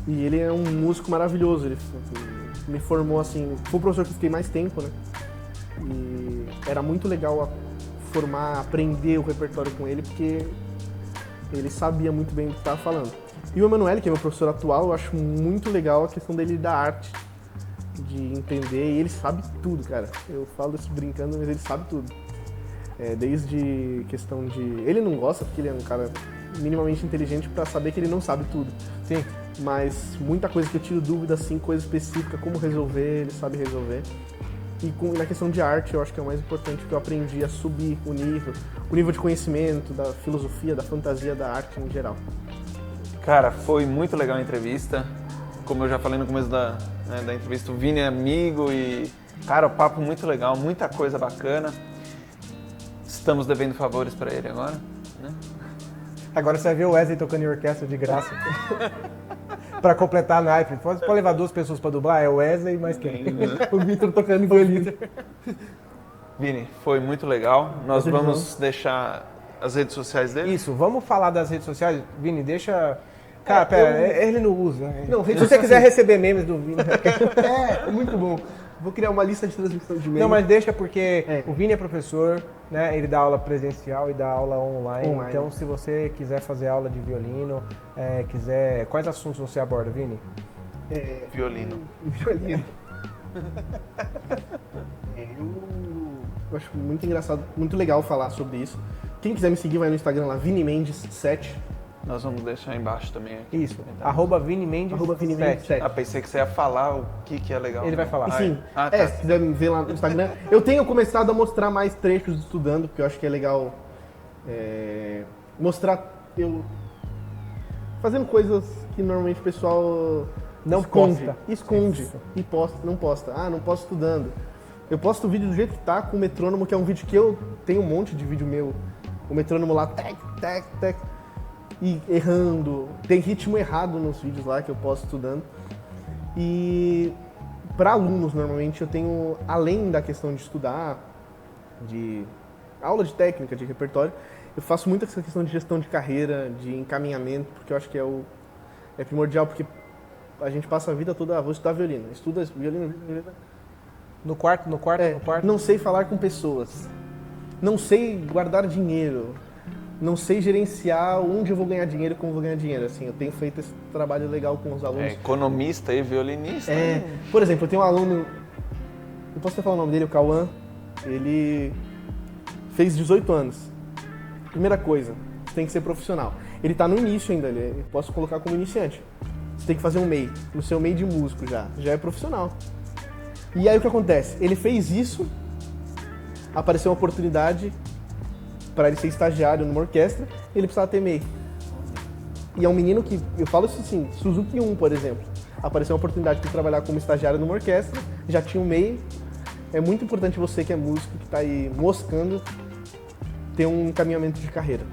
[SPEAKER 2] E ele é um músico maravilhoso, ele me formou assim, foi o professor que eu fiquei mais tempo, né? E era muito legal aprender o repertório com ele, porque ele sabia muito bem o que estava falando. E o Emanuele, que é meu professor atual, eu acho muito legal a questão dele da arte, de entender, e ele sabe tudo, cara. Eu falo isso brincando, mas ele sabe tudo. Desde questão de... Ele não gosta, porque ele é um cara minimamente inteligente para saber que ele não sabe tudo.
[SPEAKER 1] Sim.
[SPEAKER 2] Mas muita coisa que eu tiro dúvida, assim, coisa específica, como resolver, ele sabe resolver. E na questão de arte, eu acho que é o mais importante, que eu aprendi a subir o nível de conhecimento, da filosofia, da fantasia, da arte em geral.
[SPEAKER 4] Cara, foi muito legal a entrevista. Como eu já falei no começo da entrevista, o Vini é amigo e, cara, o papo muito legal, muita coisa bacana. Estamos devendo favores para ele agora, né?
[SPEAKER 1] Agora você vai ver o Wesley tocando em orquestra de graça. Pra completar a naipe. Pode levar 2 pessoas pra dublar? É o Wesley e mais quem? O Vitor tocando em violino.
[SPEAKER 4] Vini, foi muito legal. Nós vamos deixar as redes sociais dele?
[SPEAKER 1] Isso, vamos falar das redes sociais. Vini, deixa... Cara, pera, ele não usa.
[SPEAKER 2] Não,
[SPEAKER 1] se você quiser receber memes do Vini...
[SPEAKER 2] muito bom. Vou criar uma lista de transmissão de memes.
[SPEAKER 1] Não, mas deixa porque o Vini é professor, né? Ele dá aula presencial e dá aula online. Então, se você quiser fazer aula de violino, Quais assuntos você aborda, Vini?
[SPEAKER 4] Violino.
[SPEAKER 2] Violino. Eu acho muito engraçado, muito legal falar sobre isso. Quem quiser me seguir, vai no Instagram lá, Vini Mendes 7.
[SPEAKER 4] Nós vamos deixar embaixo também. Aqui.
[SPEAKER 1] Isso, @Vini Mendes 7.
[SPEAKER 4] Ah, pensei que você ia falar o que é legal.
[SPEAKER 1] Ele vai falar.
[SPEAKER 2] Sim, se quiser me ver lá no Instagram. Eu tenho começado a mostrar mais trechos estudando, porque eu acho que é legal mostrar eu fazendo coisas que normalmente o pessoal
[SPEAKER 1] não
[SPEAKER 2] esconde e não posta. Ah, não posto estudando. Eu posto o vídeo do jeito que tá, com o metrônomo, que é um vídeo que eu tenho um monte de vídeo meu. O metrônomo lá, tec, tec, tec. E errando, tem ritmo errado nos vídeos lá que eu posto estudando. E para alunos, normalmente, eu tenho, além da questão de estudar, de aula de técnica, de repertório, eu faço muito essa questão de gestão de carreira, de encaminhamento, porque eu acho que é primordial, porque a gente passa a vida toda, vou estudar violino, estuda violino.
[SPEAKER 1] No quarto.
[SPEAKER 2] Não sei falar com pessoas, não sei guardar dinheiro, não sei gerenciar onde eu vou ganhar dinheiro e como eu vou ganhar dinheiro. Assim, eu tenho feito esse trabalho legal com os alunos.
[SPEAKER 4] Economista e violinista.
[SPEAKER 2] Por exemplo, eu tenho um aluno, eu posso até falar o nome dele, o Cauã. Ele fez 18 anos. Primeira coisa, você tem que ser profissional. Ele está no início ainda, eu posso colocar como iniciante. Você tem que fazer um MEI, no seu MEI de músico já é profissional. E aí o que acontece? Ele fez isso, apareceu uma oportunidade para ele ser estagiário numa orquestra, ele precisava ter MEI. E é um menino que, eu falo isso assim, Suzuki 1, por exemplo. Apareceu uma oportunidade de trabalhar como estagiário numa orquestra, já tinha um MEI. É muito importante você que é músico, que está aí moscando, ter um encaminhamento de carreira.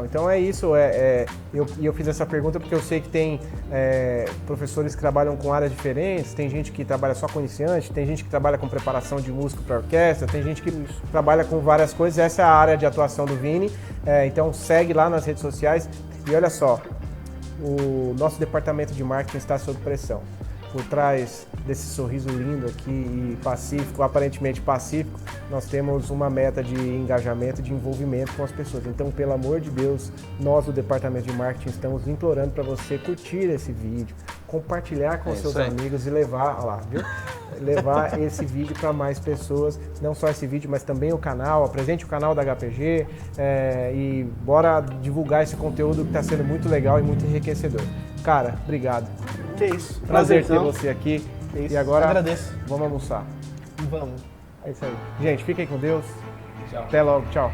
[SPEAKER 1] Então é isso. Eu fiz essa pergunta porque eu sei que tem professores que trabalham com áreas diferentes, tem gente que trabalha só com iniciante, tem gente que trabalha com preparação de músico para orquestra, tem gente que trabalha com várias coisas. Essa é a área de atuação do Vini. Então segue lá nas redes sociais e olha só, o nosso departamento de marketing está sob pressão. Por trás desse sorriso lindo aqui e pacífico, aparentemente pacífico, nós temos uma meta de engajamento, de envolvimento com as pessoas. Então, pelo amor de Deus, nós do departamento de marketing estamos implorando para você curtir esse vídeo, compartilhar com seus amigos e levar, olha lá, viu? Levar esse vídeo para mais pessoas, não só esse vídeo, mas também o canal, apresente o canal da HPG e bora divulgar esse conteúdo que está sendo muito legal e muito enriquecedor. Cara, obrigado.
[SPEAKER 2] Que isso.
[SPEAKER 1] Prazer ter você aqui. E agora,
[SPEAKER 2] agradeço.
[SPEAKER 1] Vamos almoçar.
[SPEAKER 2] Vamos.
[SPEAKER 1] É isso aí. Gente, fiquem com Deus.
[SPEAKER 3] Tchau.
[SPEAKER 1] Até logo. Tchau.